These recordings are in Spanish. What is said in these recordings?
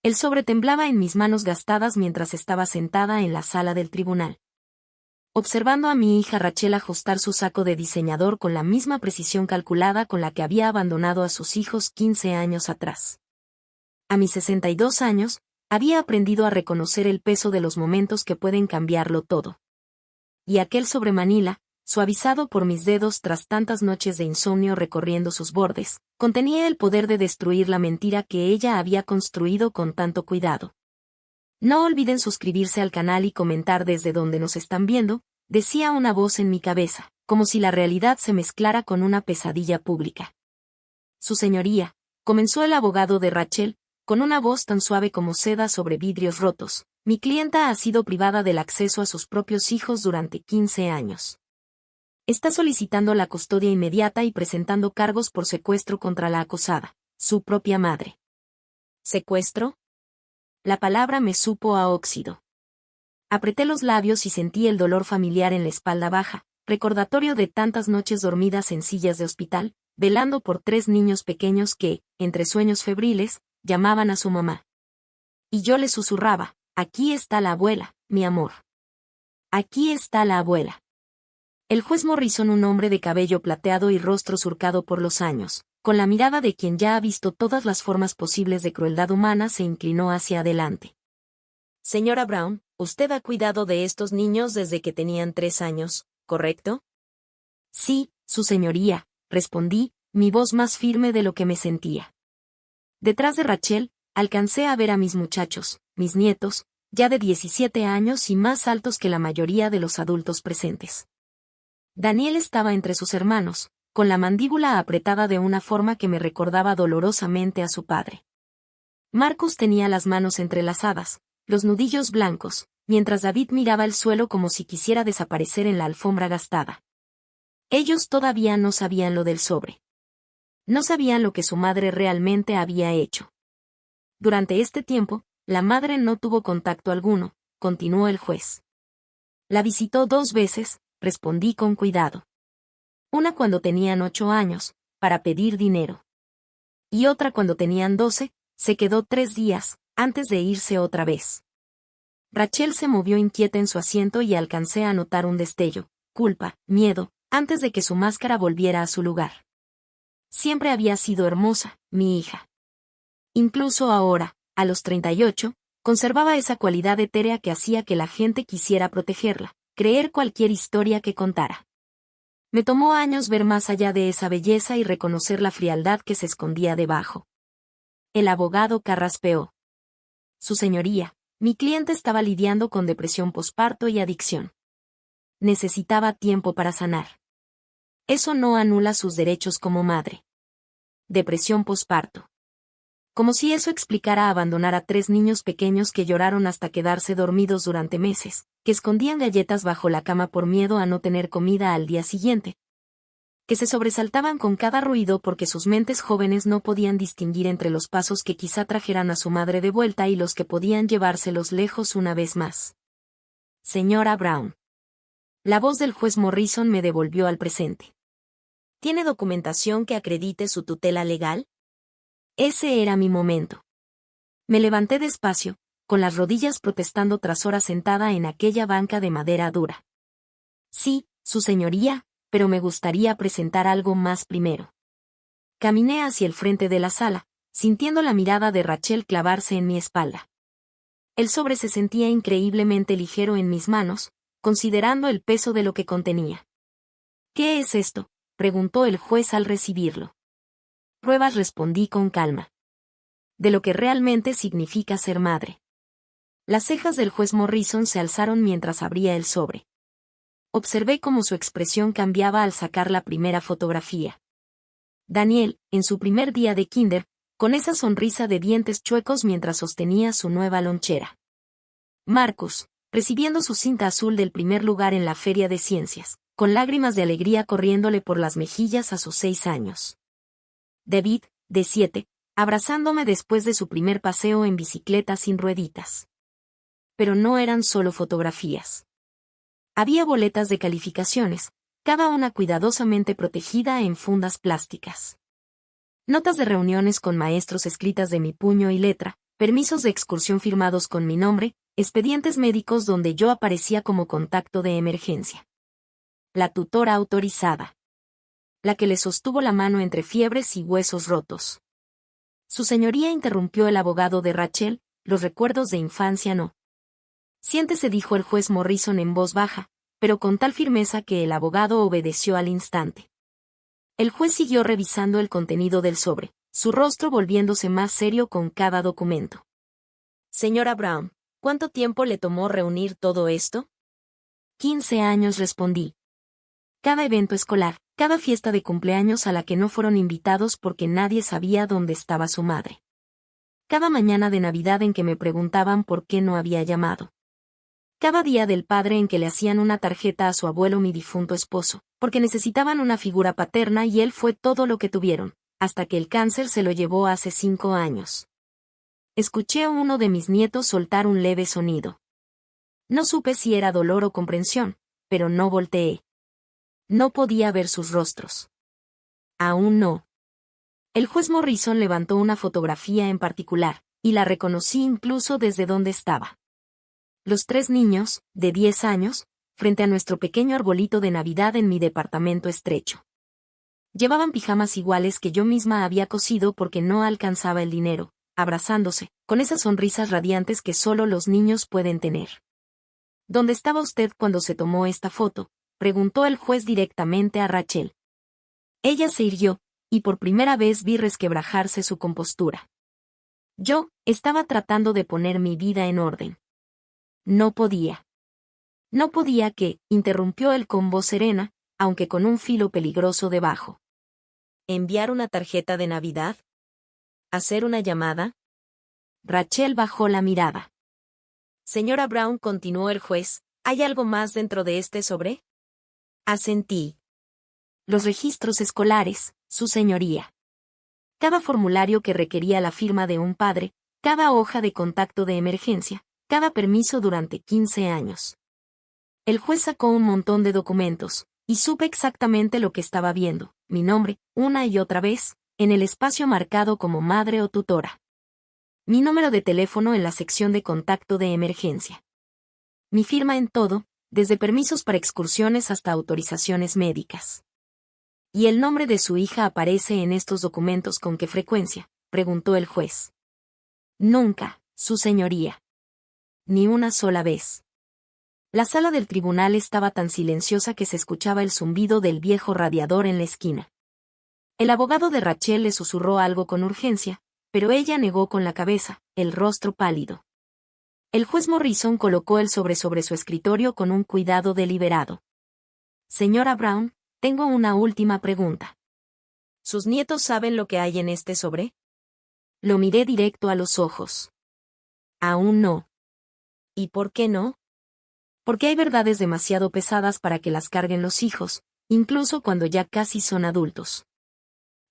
El sobre temblaba en mis manos gastadas mientras estaba sentada en la sala del tribunal, observando a mi hija Rachel ajustar su saco de diseñador con la misma precisión calculada con la que había abandonado a sus hijos 15 años atrás. A mis 62 años, había aprendido a reconocer el peso de los momentos que pueden cambiarlo todo. Y aquel sobre Manila, suavizado por mis dedos tras tantas noches de insomnio recorriendo sus bordes, contenía el poder de destruir la mentira que ella había construido con tanto cuidado. No olviden suscribirse al canal y comentar desde donde nos están viendo, decía una voz en mi cabeza, como si la realidad se mezclara con una pesadilla pública. Su señoría, comenzó el abogado de Rachel, con una voz tan suave como seda sobre vidrios rotos, mi clienta ha sido privada del acceso a sus propios hijos durante 15 años. Está solicitando la custodia inmediata y presentando cargos por secuestro contra la acosada, su propia madre. ¿Secuestro? La palabra me supo a óxido. Apreté los labios y sentí el dolor familiar en la espalda baja, recordatorio de tantas noches dormidas en sillas de hospital, velando por 3 niños pequeños que, entre sueños febriles, llamaban a su mamá. Y yo le susurraba, aquí está la abuela, mi amor. Aquí está la abuela. El juez Morrison, un hombre de cabello plateado y rostro surcado por los años, con la mirada de quien ya ha visto todas las formas posibles de crueldad humana, se inclinó hacia adelante. Señora Brown, usted ha cuidado de estos niños desde que tenían 3 años, ¿correcto? Sí, su señoría, respondí, mi voz más firme de lo que me sentía. Detrás de Rachel, alcancé a ver a mis muchachos, mis nietos, ya de 17 años y más altos que la mayoría de los adultos presentes. Daniel estaba entre sus hermanos, con la mandíbula apretada de una forma que me recordaba dolorosamente a su padre. Marcus tenía las manos entrelazadas, los nudillos blancos, mientras David miraba el suelo como si quisiera desaparecer en la alfombra gastada. Ellos todavía no sabían lo del sobre. No sabían lo que su madre realmente había hecho. Durante este tiempo, la madre no tuvo contacto alguno, continuó el juez. La visitó 2 veces, respondí con cuidado. Una cuando tenían 8 años, para pedir dinero. Y otra cuando tenían 12, se quedó 3 días, antes de irse otra vez. Rachel se movió inquieta en su asiento y alcancé a notar un destello, culpa, miedo, antes de que su máscara volviera a su lugar. Siempre había sido hermosa, mi hija. Incluso ahora, a los 38, conservaba esa cualidad etérea que hacía que la gente quisiera protegerla, creer cualquier historia que contara. Me tomó años ver más allá de esa belleza y reconocer la frialdad que se escondía debajo. El abogado carraspeó. Su señoría, mi cliente estaba lidiando con depresión posparto y adicción. Necesitaba tiempo para sanar. Eso no anula sus derechos como madre. Depresión posparto. Como si eso explicara abandonar a 3 niños pequeños que lloraron hasta quedarse dormidos durante meses, que escondían galletas bajo la cama por miedo a no tener comida al día siguiente, que se sobresaltaban con cada ruido porque sus mentes jóvenes no podían distinguir entre los pasos que quizá trajeran a su madre de vuelta y los que podían llevárselos lejos una vez más. Señora Brown. La voz del juez Morrison me devolvió al presente. ¿Tiene documentación que acredite su tutela legal? Ese era mi momento. Me levanté despacio, con las rodillas protestando tras horas sentada en aquella banca de madera dura. Sí, su señoría, pero me gustaría presentar algo más primero. Caminé hacia el frente de la sala, sintiendo la mirada de Rachel clavarse en mi espalda. El sobre se sentía increíblemente ligero en mis manos, considerando el peso de lo que contenía. ¿Qué es esto?, preguntó el juez al recibirlo. Pruebas, respondí con calma. De lo que realmente significa ser madre. Las cejas del juez Morrison se alzaron mientras abría el sobre. Observé cómo su expresión cambiaba al sacar la primera fotografía. Daniel, en su primer día de kinder, con esa sonrisa de dientes chuecos mientras sostenía su nueva lonchera. Marcus, recibiendo su cinta azul del primer lugar en la Feria de Ciencias, con lágrimas de alegría corriéndole por las mejillas a sus 6 años. David, de 7, abrazándome después de su primer paseo en bicicleta sin rueditas. Pero no eran solo fotografías. Había boletas de calificaciones, cada una cuidadosamente protegida en fundas plásticas. Notas de reuniones con maestros escritas de mi puño y letra, permisos de excursión firmados con mi nombre, expedientes médicos donde yo aparecía como contacto de emergencia. La tutora autorizada. La que le sostuvo la mano entre fiebres y huesos rotos. Su señoría, interrumpió el abogado de Rachel, los recuerdos de infancia no. Siéntese, dijo el juez Morrison en voz baja, pero con tal firmeza que el abogado obedeció al instante. El juez siguió revisando el contenido del sobre, su rostro volviéndose más serio con cada documento. Señora Brown, ¿cuánto tiempo le tomó reunir todo esto? 15 años, respondí. Cada evento escolar, cada fiesta de cumpleaños a la que no fueron invitados porque nadie sabía dónde estaba su madre. Cada mañana de Navidad en que me preguntaban por qué no había llamado. Cada día del padre en que le hacían una tarjeta a su abuelo, mi difunto esposo, porque necesitaban una figura paterna y él fue todo lo que tuvieron, hasta que el cáncer se lo llevó hace 5 años. Escuché a uno de mis nietos soltar un leve sonido. No supe si era dolor o comprensión, pero no volteé. No podía ver sus rostros. Aún no. El juez Morrison levantó una fotografía en particular, y la reconocí incluso desde donde estaba. Los 3 niños, de 10 años, frente a nuestro pequeño arbolito de Navidad en mi departamento estrecho. Llevaban pijamas iguales que yo misma había cosido porque no alcanzaba el dinero, abrazándose, con esas sonrisas radiantes que solo los niños pueden tener. ¿Dónde estaba usted cuando se tomó esta foto?, preguntó el juez directamente a Rachel. Ella se irguió, y por primera vez vi resquebrajarse su compostura. Yo estaba tratando de poner mi vida en orden. No podía. No podía que, interrumpió él con voz serena, aunque con un filo peligroso debajo. ¿Enviar una tarjeta de Navidad? ¿Hacer una llamada? Rachel bajó la mirada. Señora Brown, continuó el juez, ¿hay algo más dentro de este sobre? Asentí. Los registros escolares, su señoría. Cada formulario que requería la firma de un padre, cada hoja de contacto de emergencia, cada permiso durante 15 años. El juez sacó un montón de documentos, y supe exactamente lo que estaba viendo, mi nombre, una y otra vez, en el espacio marcado como madre o tutora. Mi número de teléfono en la sección de contacto de emergencia. Mi firma en todo, desde permisos para excursiones hasta autorizaciones médicas. ¿Y el nombre de su hija aparece en estos documentos con qué frecuencia?, preguntó el juez. Nunca, su señoría. Ni una sola vez. La sala del tribunal estaba tan silenciosa que se escuchaba el zumbido del viejo radiador en la esquina. El abogado de Rachel le susurró algo con urgencia, pero ella negó con la cabeza, el rostro pálido. El juez Morrison colocó el sobre su escritorio con un cuidado deliberado. Señora Brown, tengo una última pregunta. ¿Sus nietos saben lo que hay en este sobre? Lo miré directo a los ojos. Aún no. ¿Y por qué no? Porque hay verdades demasiado pesadas para que las carguen los hijos, incluso cuando ya casi son adultos.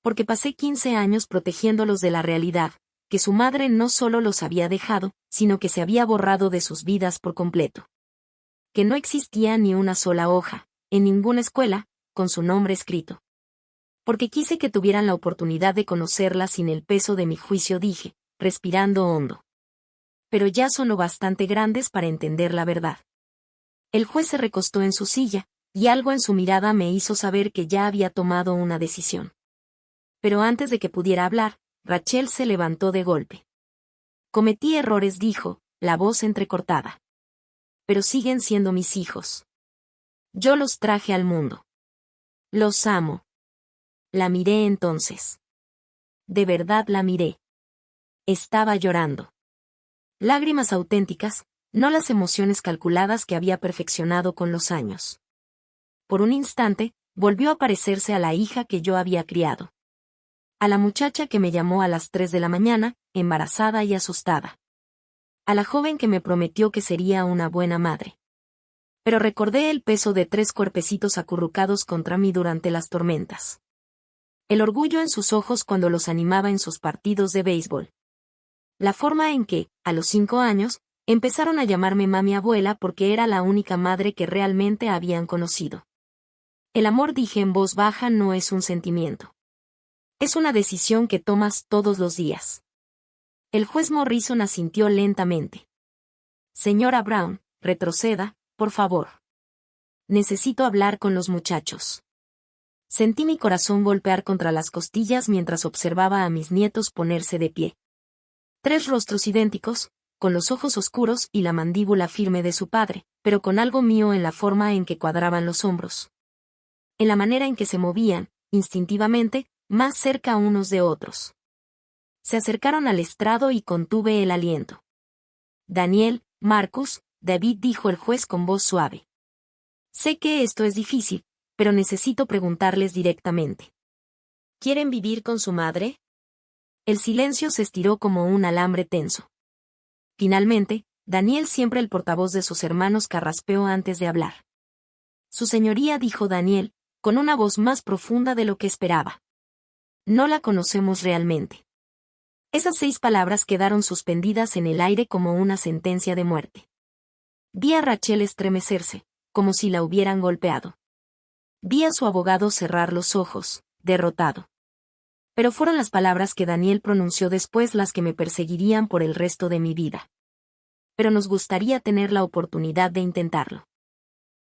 Porque pasé 15 años protegiéndolos de la realidad, que su madre no solo los había dejado, sino que se había borrado de sus vidas por completo. Que no existía ni una sola hoja, en ninguna escuela, con su nombre escrito. Porque quise que tuvieran la oportunidad de conocerla sin el peso de mi juicio, dije, respirando hondo. Pero ya son lo bastante grandes para entender la verdad. El juez se recostó en su silla, y algo en su mirada me hizo saber que ya había tomado una decisión. Pero antes de que pudiera hablar, Rachel se levantó de golpe. Cometí errores, dijo, la voz entrecortada. Pero siguen siendo mis hijos. Yo los traje al mundo. Los amo. La miré entonces. De verdad la miré. Estaba llorando. Lágrimas auténticas, no las emociones calculadas que había perfeccionado con los años. Por un instante, volvió a parecerse a la hija que yo había criado. A la muchacha que me llamó a las 3 de la mañana, embarazada y asustada. A la joven que me prometió que sería una buena madre. Pero recordé el peso de 3 cuerpecitos acurrucados contra mí durante las tormentas. El orgullo en sus ojos cuando los animaba en sus partidos de béisbol. La forma en que, a los 5 años, empezaron a llamarme mami abuela porque era la única madre que realmente habían conocido. El amor, dije en voz baja, no es un sentimiento. Es una decisión que tomas todos los días. El juez Morrison asintió lentamente. Señora Brown, retroceda, por favor. Necesito hablar con los muchachos. Sentí mi corazón golpear contra las costillas mientras observaba a mis nietos ponerse de pie. 3 rostros idénticos, con los ojos oscuros y la mandíbula firme de su padre, pero con algo mío en la forma en que cuadraban los hombros. En la manera en que se movían, instintivamente, más cerca unos de otros. Se acercaron al estrado y contuve el aliento. Daniel, Marcus, David, dijo el juez con voz suave. Sé que esto es difícil, pero necesito preguntarles directamente. ¿Quieren vivir con su madre? El silencio se estiró como un alambre tenso. Finalmente, Daniel, siempre el portavoz de sus hermanos, carraspeó antes de hablar. Su señoría, dijo Daniel, con una voz más profunda de lo que esperaba. No la conocemos realmente. Esas 6 palabras quedaron suspendidas en el aire como una sentencia de muerte. Vi a Rachel estremecerse, como si la hubieran golpeado. Vi a su abogado cerrar los ojos, derrotado. Pero fueron las palabras que Daniel pronunció después las que me perseguirían por el resto de mi vida. Pero nos gustaría tener la oportunidad de intentarlo.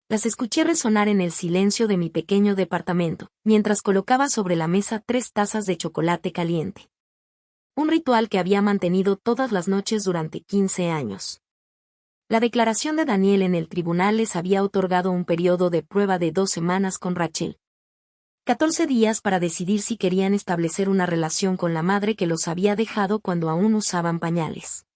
Las escuché resonar en el silencio de mi pequeño departamento, mientras colocaba sobre la mesa 3 tazas de chocolate caliente. Un ritual que había mantenido todas las noches durante 15 años. La declaración de Daniel en el tribunal les había otorgado un periodo de prueba de 2 semanas con Rachel. 14 días para decidir si querían establecer una relación con la madre que los había dejado cuando aún usaban pañales.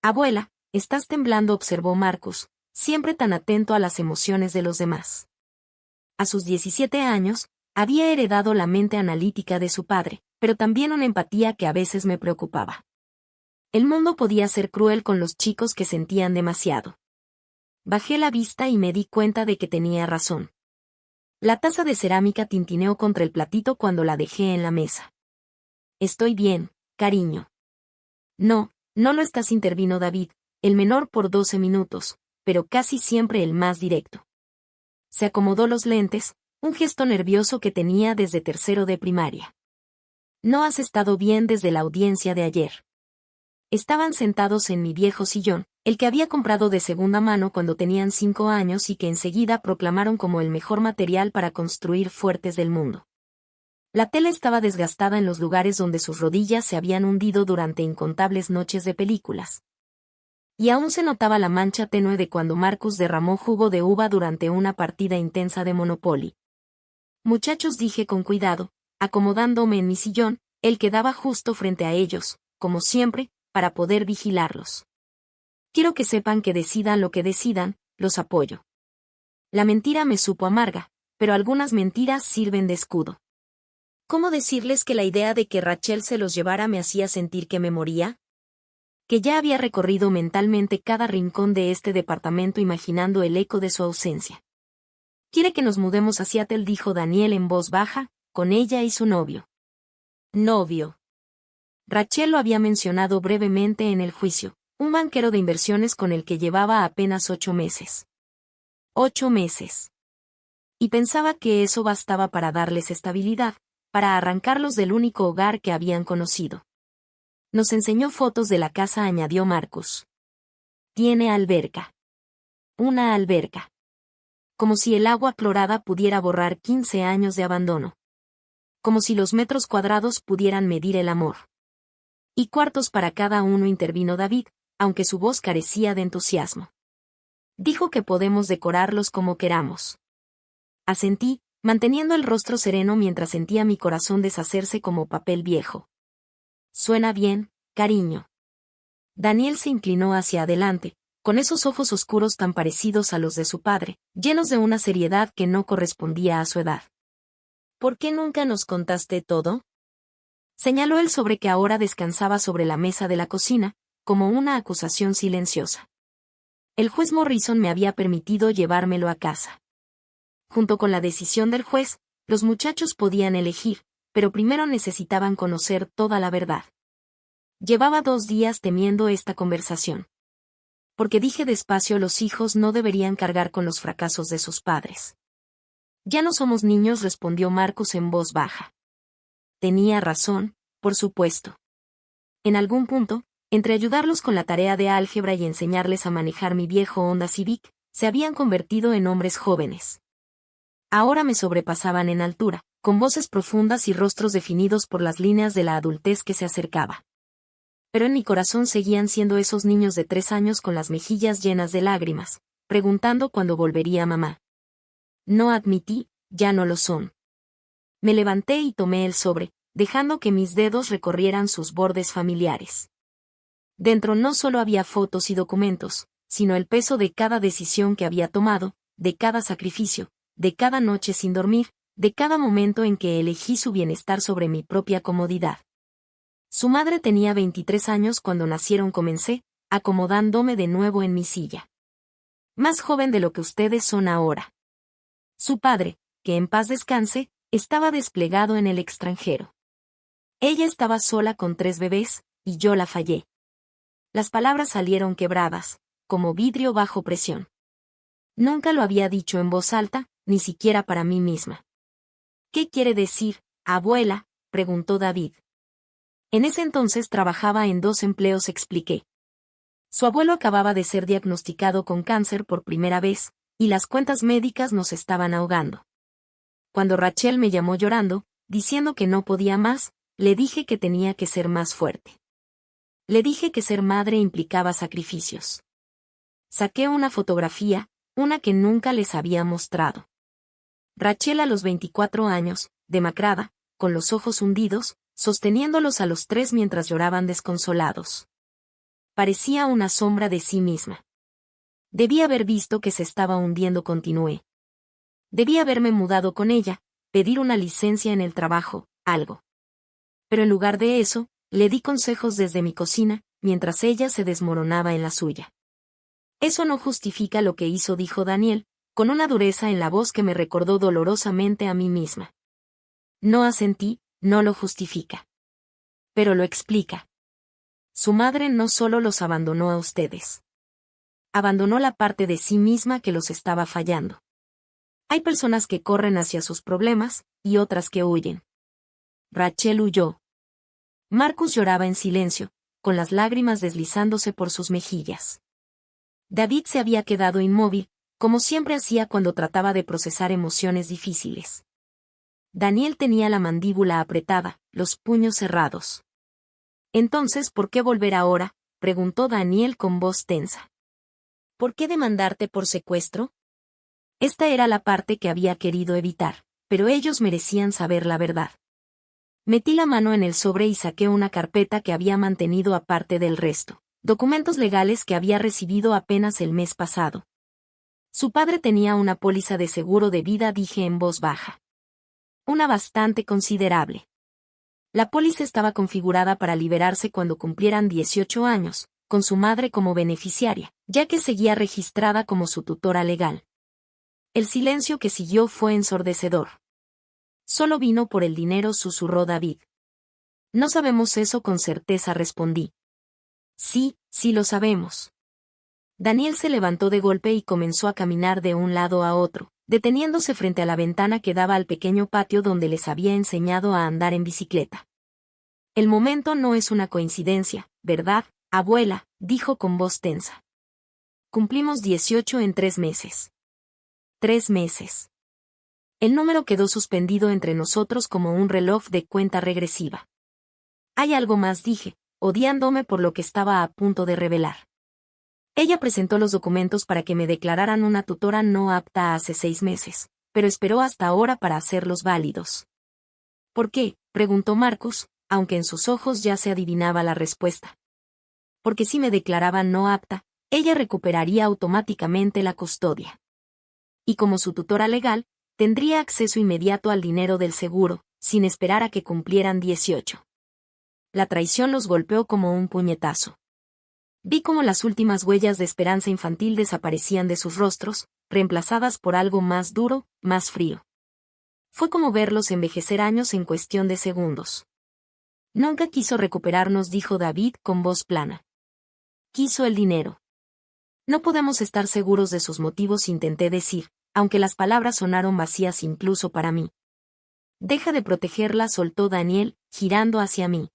Abuela, estás temblando, observó Marcus, siempre tan atento a las emociones de los demás. A sus 17 años, había heredado la mente analítica de su padre, pero también una empatía que a veces me preocupaba. El mundo podía ser cruel con los chicos que sentían demasiado. Bajé la vista y me di cuenta de que tenía razón. La taza de cerámica tintineó contra el platito cuando la dejé en la mesa. Estoy bien, cariño. No, no lo estás, intervino David, el menor por 12 minutos, pero casi siempre el más directo. Se acomodó los lentes, un gesto nervioso que tenía desde tercero de primaria. No has estado bien desde la audiencia de ayer. Estaban sentados en mi viejo sillón, el que había comprado de segunda mano cuando tenían 5 años y que enseguida proclamaron como el mejor material para construir fuertes del mundo. La tela estaba desgastada en los lugares donde sus rodillas se habían hundido durante incontables noches de películas. Y aún se notaba la mancha tenue de cuando Marcus derramó jugo de uva durante una partida intensa de Monopoly. Muchachos, dije con cuidado, acomodándome en mi sillón, el que daba justo frente a ellos, como siempre, para poder vigilarlos. Quiero que sepan que decidan lo que decidan, los apoyo. La mentira me supo amarga, pero algunas mentiras sirven de escudo. ¿Cómo decirles que la idea de que Rachel se los llevara me hacía sentir que me moría? Que ya había recorrido mentalmente cada rincón de este departamento imaginando el eco de su ausencia. Quiere que nos mudemos a Seattle, dijo Daniel en voz baja, con ella y su novio. Novio. Rachel lo había mencionado brevemente en el juicio, un banquero de inversiones con el que llevaba apenas 8 meses. 8 meses. Y pensaba que eso bastaba para darles estabilidad, para arrancarlos del único hogar que habían conocido. Nos enseñó fotos de la casa, añadió Marcus. Tiene alberca. Una alberca. Como si el agua clorada pudiera borrar 15 años de abandono. Como si los metros cuadrados pudieran medir el amor. Y cuartos para cada uno, intervino David, aunque su voz carecía de entusiasmo. Dijo que podemos decorarlos como queramos. Asentí, manteniendo el rostro sereno mientras sentía mi corazón deshacerse como papel viejo. Suena bien, cariño. Daniel se inclinó hacia adelante, con esos ojos oscuros tan parecidos a los de su padre, llenos de una seriedad que no correspondía a su edad. ¿Por qué nunca nos contaste todo? Señaló el sobre que ahora descansaba sobre la mesa de la cocina, como una acusación silenciosa. El juez Morrison me había permitido llevármelo a casa. Junto con la decisión del juez, los muchachos podían elegir, pero primero necesitaban conocer toda la verdad. Llevaba 2 días temiendo esta conversación. Porque dije despacio, los hijos no deberían cargar con los fracasos de sus padres. Ya no somos niños, respondió Marcus en voz baja. Tenía razón, por supuesto. En algún punto, entre ayudarlos con la tarea de álgebra y enseñarles a manejar mi viejo Honda Civic, se habían convertido en hombres jóvenes. Ahora me sobrepasaban en altura, con voces profundas y rostros definidos por las líneas de la adultez que se acercaba. Pero en mi corazón seguían siendo esos niños de 3 años con las mejillas llenas de lágrimas, preguntando cuándo volvería mamá. No admití, ya no lo son. Me levanté y tomé el sobre, dejando que mis dedos recorrieran sus bordes familiares. Dentro no solo había fotos y documentos, sino el peso de cada decisión que había tomado, de cada sacrificio, de cada noche sin dormir, de cada momento en que elegí su bienestar sobre mi propia comodidad. Su madre tenía 23 años cuando nacieron. Comencé, acomodándome de nuevo en mi silla. Más joven de lo que ustedes son ahora. Su padre, que en paz descanse, estaba desplegado en el extranjero. Ella estaba sola con 3 bebés, y yo la fallé. Las palabras salieron quebradas, como vidrio bajo presión. Nunca lo había dicho en voz alta, ni siquiera para mí misma. ¿Qué quiere decir, abuela?, preguntó David. En ese entonces trabajaba en 2 empleos, expliqué. Su abuelo acababa de ser diagnosticado con cáncer por primera vez, y las cuentas médicas nos estaban ahogando. Cuando Rachel me llamó llorando, diciendo que no podía más, le dije que tenía que ser más fuerte. Le dije que ser madre implicaba sacrificios. Saqué una fotografía, una que nunca les había mostrado. Rachel a los 24 años, demacrada, con los ojos hundidos, sosteniéndolos a los 3 mientras lloraban desconsolados. Parecía una sombra de sí misma. Debí haber visto que se estaba hundiendo, continué. Debí haberme mudado con ella, pedir una licencia en el trabajo, algo. Pero en lugar de eso, le di consejos desde mi cocina, mientras ella se desmoronaba en la suya. Eso no justifica lo que hizo, dijo Daniel, con una dureza en la voz que me recordó dolorosamente a mí misma. No asentí, no lo justifica. Pero lo explica. Su madre no solo los abandonó a ustedes. Abandonó la parte de sí misma que los estaba fallando. Hay personas que corren hacia sus problemas, y otras que huyen. Rachel huyó. Marcus lloraba en silencio, con las lágrimas deslizándose por sus mejillas. David se había quedado inmóvil, como siempre hacía cuando trataba de procesar emociones difíciles. Daniel tenía la mandíbula apretada, los puños cerrados. Entonces, ¿por qué volver ahora?, preguntó Daniel con voz tensa. ¿Por qué demandarte por secuestro? Esta era la parte que había querido evitar, pero ellos merecían saber la verdad. Metí la mano en el sobre y saqué una carpeta que había mantenido aparte del resto, documentos legales que había recibido apenas el mes pasado. Su padre tenía una póliza de seguro de vida, dije en voz baja. Una bastante considerable. La póliza estaba configurada para liberarse cuando cumplieran 18 años, con su madre como beneficiaria, ya que seguía registrada como su tutora legal. El silencio que siguió fue ensordecedor. Solo vino por el dinero, susurró David. No sabemos eso con certeza, respondí. Sí, sí lo sabemos. Daniel se levantó de golpe y comenzó a caminar de un lado a otro, deteniéndose frente a la ventana que daba al pequeño patio donde les había enseñado a andar en bicicleta. El momento no es una coincidencia, ¿verdad, abuela?, dijo con voz tensa. Cumplimos 18 en 3 meses. 3 meses. El número quedó suspendido entre nosotros como un reloj de cuenta regresiva. Hay algo más, dije, odiándome por lo que estaba a punto de revelar. Ella presentó los documentos para que me declararan una tutora no apta hace 6 meses, pero esperó hasta ahora para hacerlos válidos. ¿Por qué?, preguntó Marcus, aunque en sus ojos ya se adivinaba la respuesta. Porque si me declaraban no apta, ella recuperaría automáticamente la custodia. Y como su tutora legal, tendría acceso inmediato al dinero del seguro, sin esperar a que cumplieran 18. La traición los golpeó como un puñetazo. Vi cómo las últimas huellas de esperanza infantil desaparecían de sus rostros, reemplazadas por algo más duro, más frío. Fue como verlos envejecer años en cuestión de segundos. Nunca quiso recuperarnos, dijo David con voz plana. Quiso el dinero. No podemos estar seguros de sus motivos, intenté decir, aunque las palabras sonaron vacías incluso para mí. Deja de protegerla, soltó Daniel, girando hacia mí.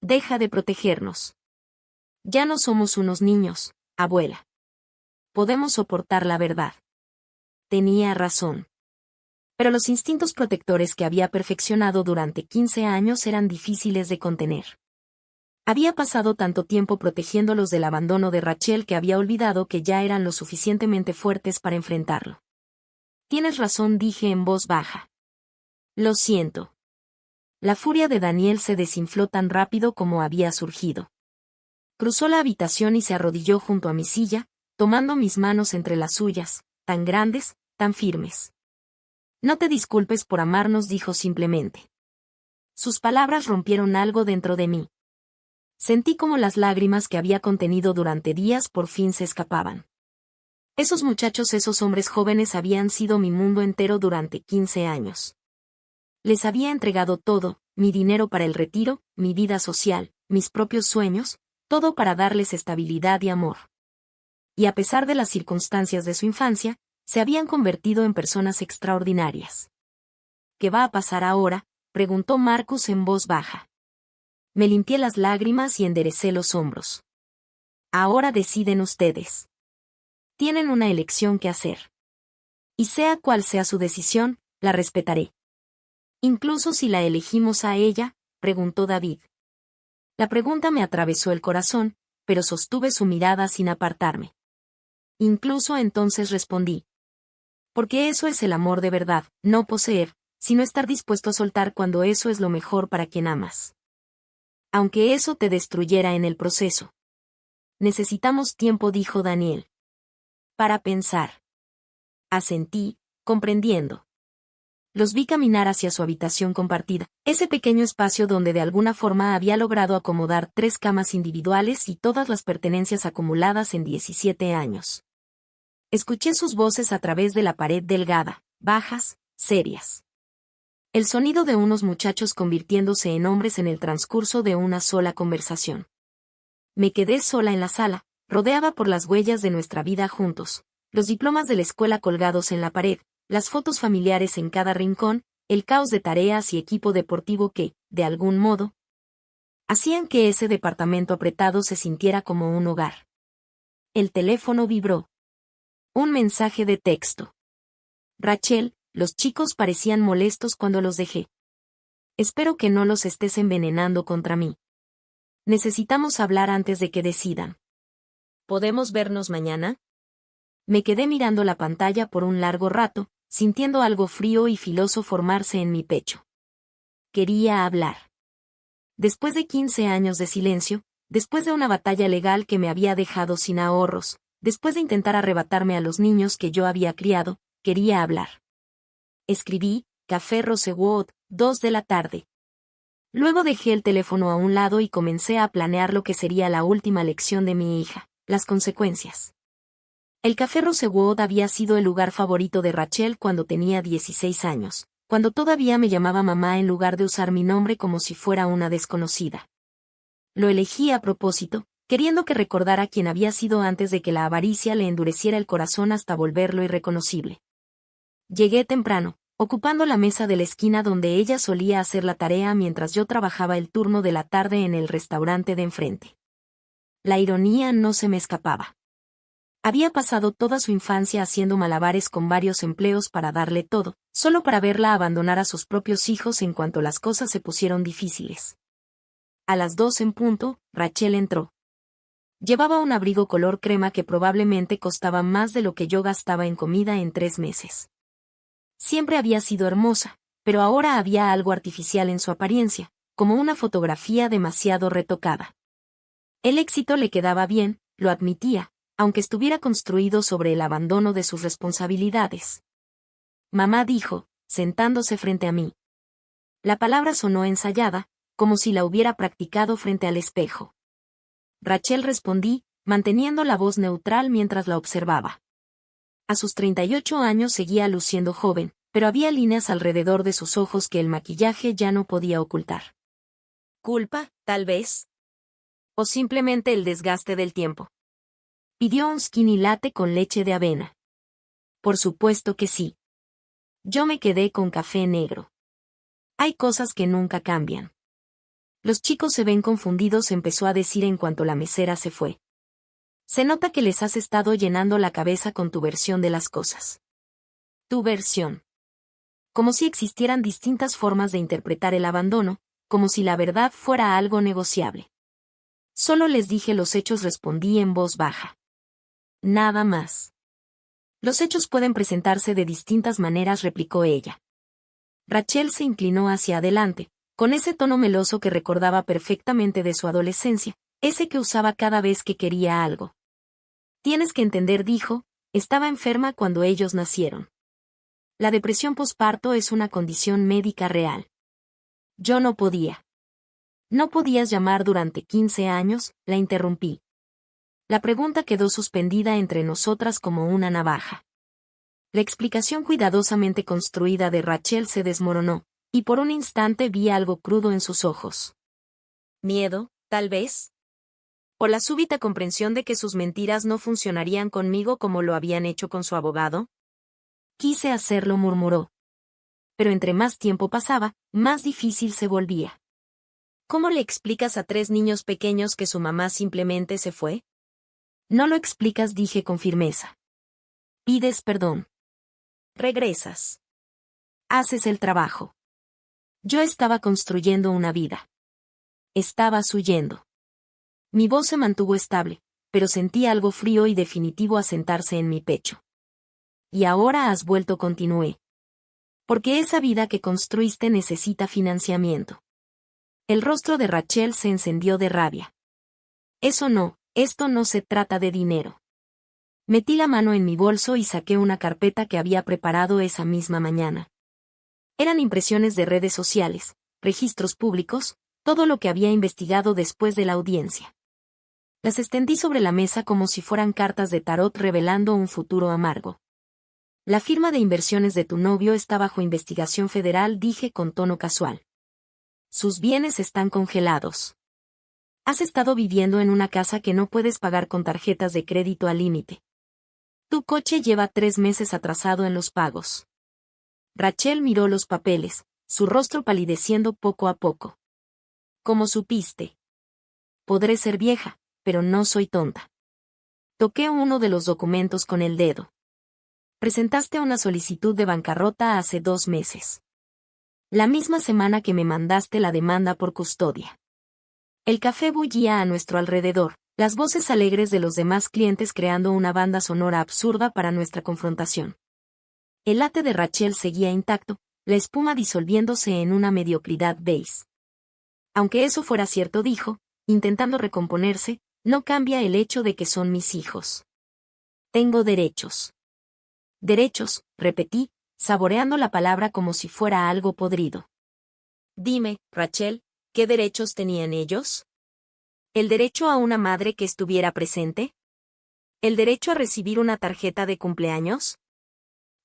Deja de protegernos. Ya no somos unos niños, abuela. Podemos soportar la verdad. Tenía razón. Pero los instintos protectores que había perfeccionado durante 15 años eran difíciles de contener. Había pasado tanto tiempo protegiéndolos del abandono de Rachel que había olvidado que ya eran lo suficientemente fuertes para enfrentarlo. Tienes razón, dije en voz baja. Lo siento. La furia de Daniel se desinfló tan rápido como había surgido. Cruzó la habitación y se arrodilló junto a mi silla, tomando mis manos entre las suyas, tan grandes, tan firmes. No te disculpes por amarnos, dijo simplemente. Sus palabras rompieron algo dentro de mí. Sentí como las lágrimas que había contenido durante días por fin se escapaban. Esos muchachos, esos hombres jóvenes habían sido mi mundo entero durante 15 años. Les había entregado todo, mi dinero para el retiro, mi vida social, mis propios sueños, todo para darles estabilidad y amor. Y a pesar de las circunstancias de su infancia, se habían convertido en personas extraordinarias. ¿Qué va a pasar ahora?, preguntó Marcus en voz baja. Me limpié las lágrimas y enderecé los hombros. Ahora deciden ustedes. Tienen una elección que hacer. Y sea cual sea su decisión, la respetaré. Incluso si la elegimos a ella, preguntó David. La pregunta me atravesó el corazón, pero sostuve su mirada sin apartarme. Incluso entonces respondí. Porque eso es el amor de verdad, no poseer, sino estar dispuesto a soltar cuando eso es lo mejor para quien amas. Aunque eso te destruyera en el proceso. Necesitamos tiempo, dijo Daniel. Para pensar. Asentí, comprendiendo. Los vi caminar hacia su habitación compartida, ese pequeño espacio donde de alguna forma había logrado acomodar 3 camas individuales y todas las pertenencias acumuladas en 17 años. Escuché sus voces a través de la pared delgada, bajas, serias. El sonido de unos muchachos convirtiéndose en hombres en el transcurso de una sola conversación. Me quedé sola en la sala, rodeada por las huellas de nuestra vida juntos, los diplomas de la escuela colgados en la pared, las fotos familiares en cada rincón, el caos de tareas y equipo deportivo que, de algún modo, hacían que ese departamento apretado se sintiera como un hogar. El teléfono vibró. Un mensaje de texto. Rachel, los chicos parecían molestos cuando los dejé. Espero que no los estés envenenando contra mí. Necesitamos hablar antes de que decidan. ¿Podemos vernos mañana? Me quedé mirando la pantalla por un largo rato, sintiendo algo frío y filoso formarse en mi pecho. Quería hablar. Después de 15 años de silencio, después de una batalla legal que me había dejado sin ahorros, después de intentar arrebatarme a los niños que yo había criado, quería hablar. Escribí, Café Rosewood, 2 de la tarde. Luego dejé el teléfono a un lado y comencé a planear lo que sería la última lección de mi hija, las consecuencias. El Café Rosewood había sido el lugar favorito de Rachel cuando tenía 16 años, cuando todavía me llamaba mamá en lugar de usar mi nombre como si fuera una desconocida. Lo elegí a propósito, queriendo que recordara quién había sido antes de que la avaricia le endureciera el corazón hasta volverlo irreconocible. Llegué temprano, ocupando la mesa de la esquina donde ella solía hacer la tarea mientras yo trabajaba el turno de la tarde en el restaurante de enfrente. La ironía no se me escapaba. Había pasado toda su infancia haciendo malabares con varios empleos para darle todo, solo para verla abandonar a sus propios hijos en cuanto las cosas se pusieron difíciles. A las 2 en punto, Rachel entró. Llevaba un abrigo color crema que probablemente costaba más de lo que yo gastaba en comida en 3 meses. Siempre había sido hermosa, pero ahora había algo artificial en su apariencia, como una fotografía demasiado retocada. El éxito le quedaba bien, lo admitía, aunque estuviera construido sobre el abandono de sus responsabilidades. Mamá dijo, sentándose frente a mí. La palabra sonó ensayada, como si la hubiera practicado frente al espejo. Rachel respondí, manteniendo la voz neutral mientras la observaba. A sus 38 años seguía luciendo joven, pero había líneas alrededor de sus ojos que el maquillaje ya no podía ocultar. ¿Culpa, tal vez? ¿O simplemente el desgaste del tiempo? Pidió un skinny latte con leche de avena. Por supuesto que sí. Yo me quedé con café negro. Hay cosas que nunca cambian. Los chicos se ven confundidos, empezó a decir en cuanto la mesera se fue. Se nota que les has estado llenando la cabeza con tu versión de las cosas. Tu versión. Como si existieran distintas formas de interpretar el abandono, como si la verdad fuera algo negociable. Solo les dije los hechos, respondí en voz baja. Nada más. Los hechos pueden presentarse de distintas maneras, replicó ella. Rachel se inclinó hacia adelante, con ese tono meloso que recordaba perfectamente de su adolescencia, ese que usaba cada vez que quería algo. Tienes que entender, dijo, estaba enferma cuando ellos nacieron. La depresión posparto es una condición médica real. Yo no podía. No podías llamar durante 15 años, la interrumpí. La pregunta quedó suspendida entre nosotras como una navaja. La explicación cuidadosamente construida de Rachel se desmoronó, y por un instante vi algo crudo en sus ojos. ¿Miedo, tal vez? ¿O la súbita comprensión de que sus mentiras no funcionarían conmigo como lo habían hecho con su abogado? Quise hacerlo, murmuró. Pero entre más tiempo pasaba, más difícil se volvía. ¿Cómo le explicas a 3 niños pequeños que su mamá simplemente se fue? No lo explicas, dije con firmeza. Pides perdón. Regresas. Haces el trabajo. Yo estaba construyendo una vida. Estabas huyendo. Mi voz se mantuvo estable, pero sentí algo frío y definitivo asentarse en mi pecho. Y ahora has vuelto, continué. Porque esa vida que construiste necesita financiamiento. El rostro de Rachel se encendió de rabia. Eso no, esto no se trata de dinero. Metí la mano en mi bolso y saqué una carpeta que había preparado esa misma mañana. Eran impresiones de redes sociales, registros públicos, todo lo que había investigado después de la audiencia. Las extendí sobre la mesa como si fueran cartas de tarot revelando un futuro amargo. La firma de inversiones de tu novio está bajo investigación federal, dije con tono casual. Sus bienes están congelados. Has estado viviendo en una casa que no puedes pagar con tarjetas de crédito al límite. Tu coche lleva 3 meses atrasado en los pagos. Rachel miró los papeles, su rostro palideciendo poco a poco. ¿Cómo supiste? Podré ser vieja, pero no soy tonta. Toqué uno de los documentos con el dedo. Presentaste una solicitud de bancarrota hace 2 meses. La misma semana que me mandaste la demanda por custodia. El café bullía a nuestro alrededor, las voces alegres de los demás clientes creando una banda sonora absurda para nuestra confrontación. El late de Rachel seguía intacto, la espuma disolviéndose en una mediocridad beige. Aunque eso fuera cierto, dijo, intentando recomponerse, no cambia el hecho de que son mis hijos. Tengo derechos. Derechos, repetí, saboreando la palabra como si fuera algo podrido. Dime, Rachel, ¿qué derechos tenían ellos? ¿El derecho a una madre que estuviera presente? ¿El derecho a recibir una tarjeta de cumpleaños?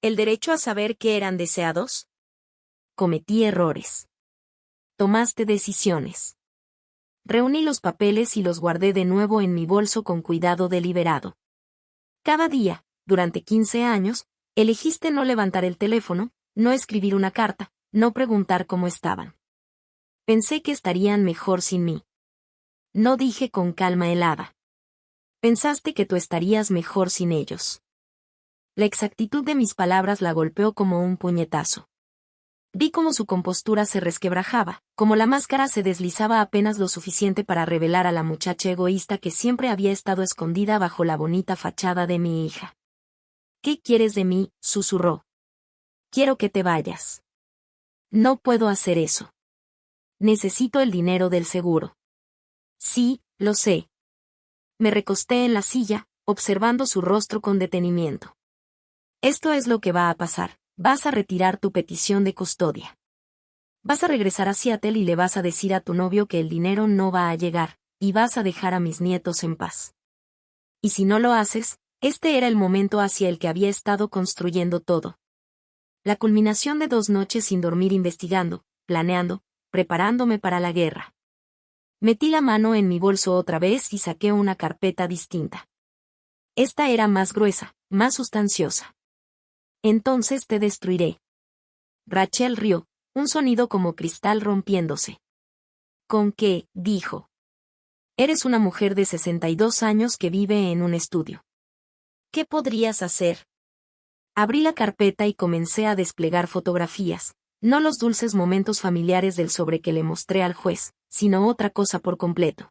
¿El derecho a saber que eran deseados? Cometí errores. Tomaste decisiones. Reuní los papeles y los guardé de nuevo en mi bolso con cuidado deliberado. Cada día, durante 15 años, elegiste no levantar el teléfono, no escribir una carta, no preguntar cómo estaban. Pensé que estarían mejor sin mí. No dije con calma helada. Pensaste que tú estarías mejor sin ellos. La exactitud de mis palabras la golpeó como un puñetazo. Vi cómo su compostura se resquebrajaba, como la máscara se deslizaba apenas lo suficiente para revelar a la muchacha egoísta que siempre había estado escondida bajo la bonita fachada de mi hija. ¿Qué quieres de mí?, susurró. Quiero que te vayas. No puedo hacer eso. Necesito el dinero del seguro. Sí, lo sé. Me recosté en la silla, observando su rostro con detenimiento. Esto es lo que va a pasar. Vas a retirar tu petición de custodia. Vas a regresar a Seattle y le vas a decir a tu novio que el dinero no va a llegar, y vas a dejar a mis nietos en paz. Y si no lo haces, este era el momento hacia el que había estado construyendo todo. La culminación de 2 noches sin dormir investigando, planeando, preparándome para la guerra. Metí la mano en mi bolso otra vez y saqué una carpeta distinta. Esta era más gruesa, más sustanciosa. Entonces te destruiré. Rachel rió, un sonido como cristal rompiéndose. ¿Con qué?, dijo. Eres una mujer de 62 años que vive en un estudio. ¿Qué podrías hacer? Abrí la carpeta y comencé a desplegar fotografías, no los dulces momentos familiares del sobre que le mostré al juez, sino otra cosa por completo.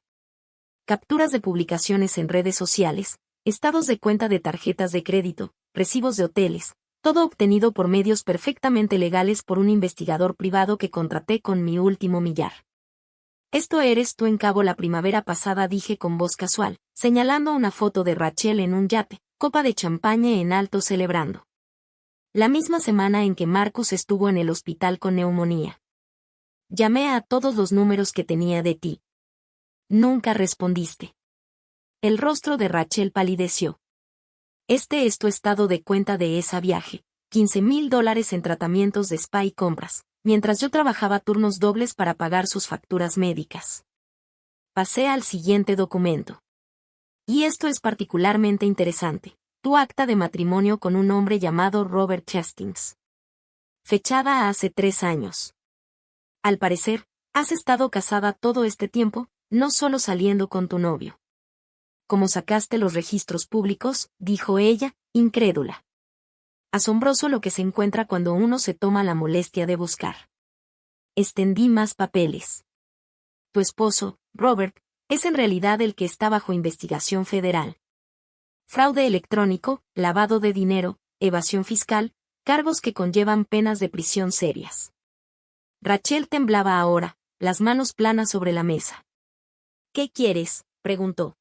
Capturas de publicaciones en redes sociales, estados de cuenta de tarjetas de crédito, recibos de hoteles, todo obtenido por medios perfectamente legales por un investigador privado que contraté con mi último millar. Esto eres tú en Cabo la primavera pasada, dije con voz casual, señalando una foto de Rachel en un yate, copa de champaña en alto celebrando. La misma semana en que Marcus estuvo en el hospital con neumonía. Llamé a todos los números que tenía de ti. Nunca respondiste. El rostro de Rachel palideció. Este es tu estado de cuenta de ese viaje, $15,000 en tratamientos de spa y compras, mientras yo trabajaba turnos dobles para pagar sus facturas médicas. Pasé al siguiente documento. Y esto es particularmente interesante, tu acta de matrimonio con un hombre llamado Robert Hastings. Fechada hace 3 años. Al parecer, has estado casada todo este tiempo, no solo saliendo con tu novio. ¿Cómo sacaste los registros públicos?, dijo ella, incrédula. Asombroso lo que se encuentra cuando uno se toma la molestia de buscar. Extendí más papeles. Tu esposo, Robert, es en realidad el que está bajo investigación federal. Fraude electrónico, lavado de dinero, evasión fiscal, cargos que conllevan penas de prisión serias. Rachel temblaba ahora, las manos planas sobre la mesa. ¿Qué quieres?, preguntó.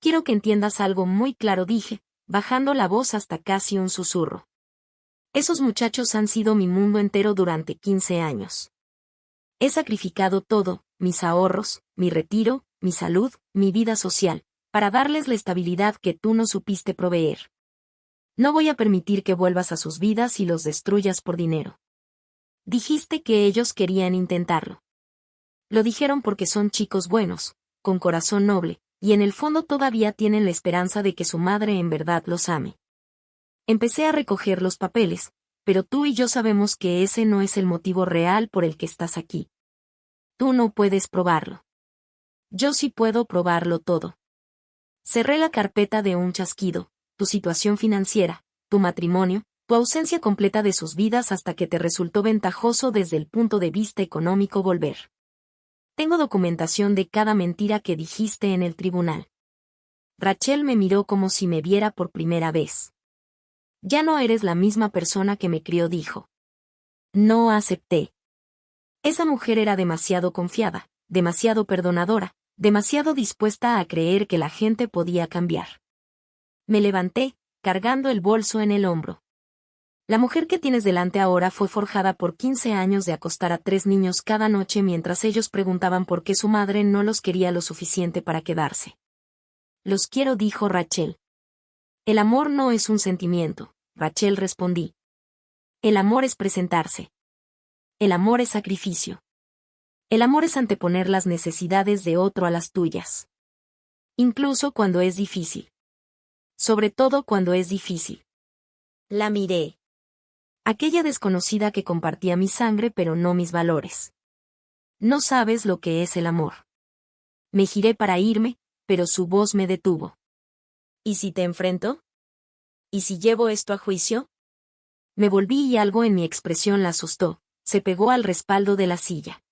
Quiero que entiendas algo muy claro, dije, bajando la voz hasta casi un susurro. Esos muchachos han sido mi mundo entero durante 15 años. He sacrificado todo, mis ahorros, mi retiro, mi salud, mi vida social, para darles la estabilidad que tú no supiste proveer. No voy a permitir que vuelvas a sus vidas y los destruyas por dinero. Dijiste que ellos querían intentarlo. Lo dijeron porque son chicos buenos, con corazón noble, y en el fondo todavía tienen la esperanza de que su madre en verdad los ame. Empecé a recoger los papeles, pero tú y yo sabemos que ese no es el motivo real por el que estás aquí. Tú no puedes probarlo. Yo sí puedo probarlo todo. Cerré la carpeta de un chasquido, tu situación financiera, tu matrimonio, tu ausencia completa de sus vidas hasta que te resultó ventajoso desde el punto de vista económico volver. Tengo documentación de cada mentira que dijiste en el tribunal. Rachel me miró como si me viera por primera vez. Ya no eres la misma persona que me crió, dijo. No acepté. Esa mujer era demasiado confiada, demasiado perdonadora, demasiado dispuesta a creer que la gente podía cambiar. Me levanté, cargando el bolso en el hombro. La mujer que tienes delante ahora fue forjada por 15 años de acostar a 3 niños cada noche mientras ellos preguntaban por qué su madre no los quería lo suficiente para quedarse. Los quiero, dijo Rachel. El amor no es un sentimiento, Rachel, respondí. El amor es presentarse. El amor es sacrificio. El amor es anteponer las necesidades de otro a las tuyas. Incluso cuando es difícil. Sobre todo cuando es difícil. La miré. Aquella desconocida que compartía mi sangre pero no mis valores. No sabes lo que es el amor. Me giré para irme, pero su voz me detuvo. ¿Y si te enfrento? ¿Y si llevo esto a juicio? Me volví y algo en mi expresión la asustó, se pegó al respaldo de la silla.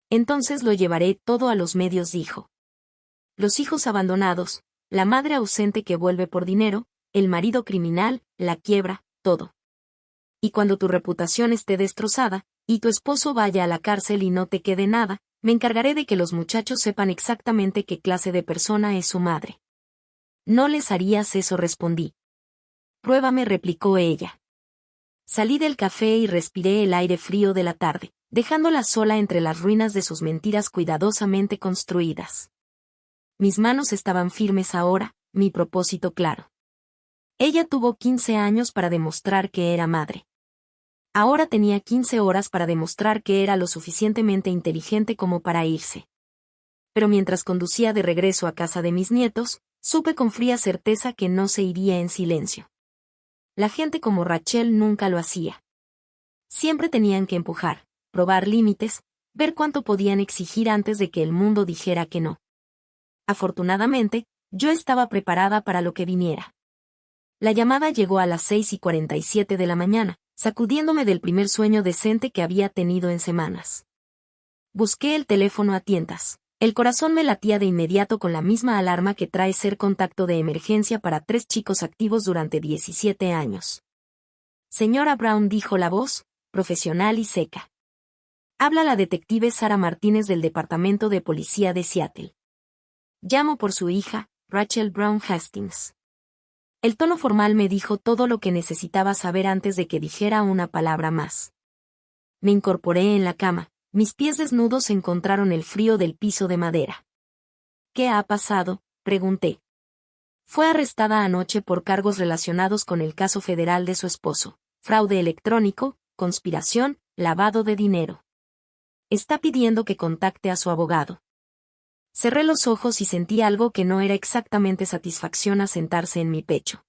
Entonces lo llevaré todo a los medios, dijo. Los hijos abandonados, la madre ausente que vuelve por dinero, el marido criminal, la quiebra, todo. Y cuando tu reputación esté destrozada, y tu esposo vaya a la cárcel y no te quede nada, me encargaré de que los muchachos sepan exactamente qué clase de persona es su madre. No les harías eso, respondí. Pruébame, replicó ella. Salí del café y respiré el aire frío de la tarde, dejándola sola entre las ruinas de sus mentiras cuidadosamente construidas. Mis manos estaban firmes ahora, mi propósito claro. Ella tuvo 15 años para demostrar que era madre. Ahora tenía 15 horas para demostrar que era lo suficientemente inteligente como para irse. Pero mientras conducía de regreso a casa de mis nietos, supe con fría certeza que no se iría en silencio. La gente como Rachel nunca lo hacía. Siempre tenían que empujar, probar límites, Ver cuánto podían exigir antes de que el mundo dijera que no. Afortunadamente, yo estaba preparada para lo que viniera. La llamada llegó a las 6:47 de la mañana, sacudiéndome del primer sueño decente que había tenido en semanas. Busqué el teléfono a tientas. El corazón me latía de inmediato con la misma alarma que trae ser contacto de emergencia para 3 chicos activos durante 17 años. Señora Brown, dijo la voz, profesional y seca. Habla la detective Sara Martínez del Departamento de Policía de Seattle. Llamo por su hija, Rachel Brown Hastings. El tono formal me dijo todo lo que necesitaba saber antes de que dijera una palabra más. Me incorporé en la cama, mis pies desnudos encontraron el frío del piso de madera. ¿Qué ha pasado?, pregunté. Fue arrestada anoche por cargos relacionados con el caso federal de su esposo, fraude electrónico, conspiración, lavado de dinero. Está pidiendo que contacte a su abogado. Cerré los ojos y sentí algo que no era exactamente satisfacción asentarse en mi pecho.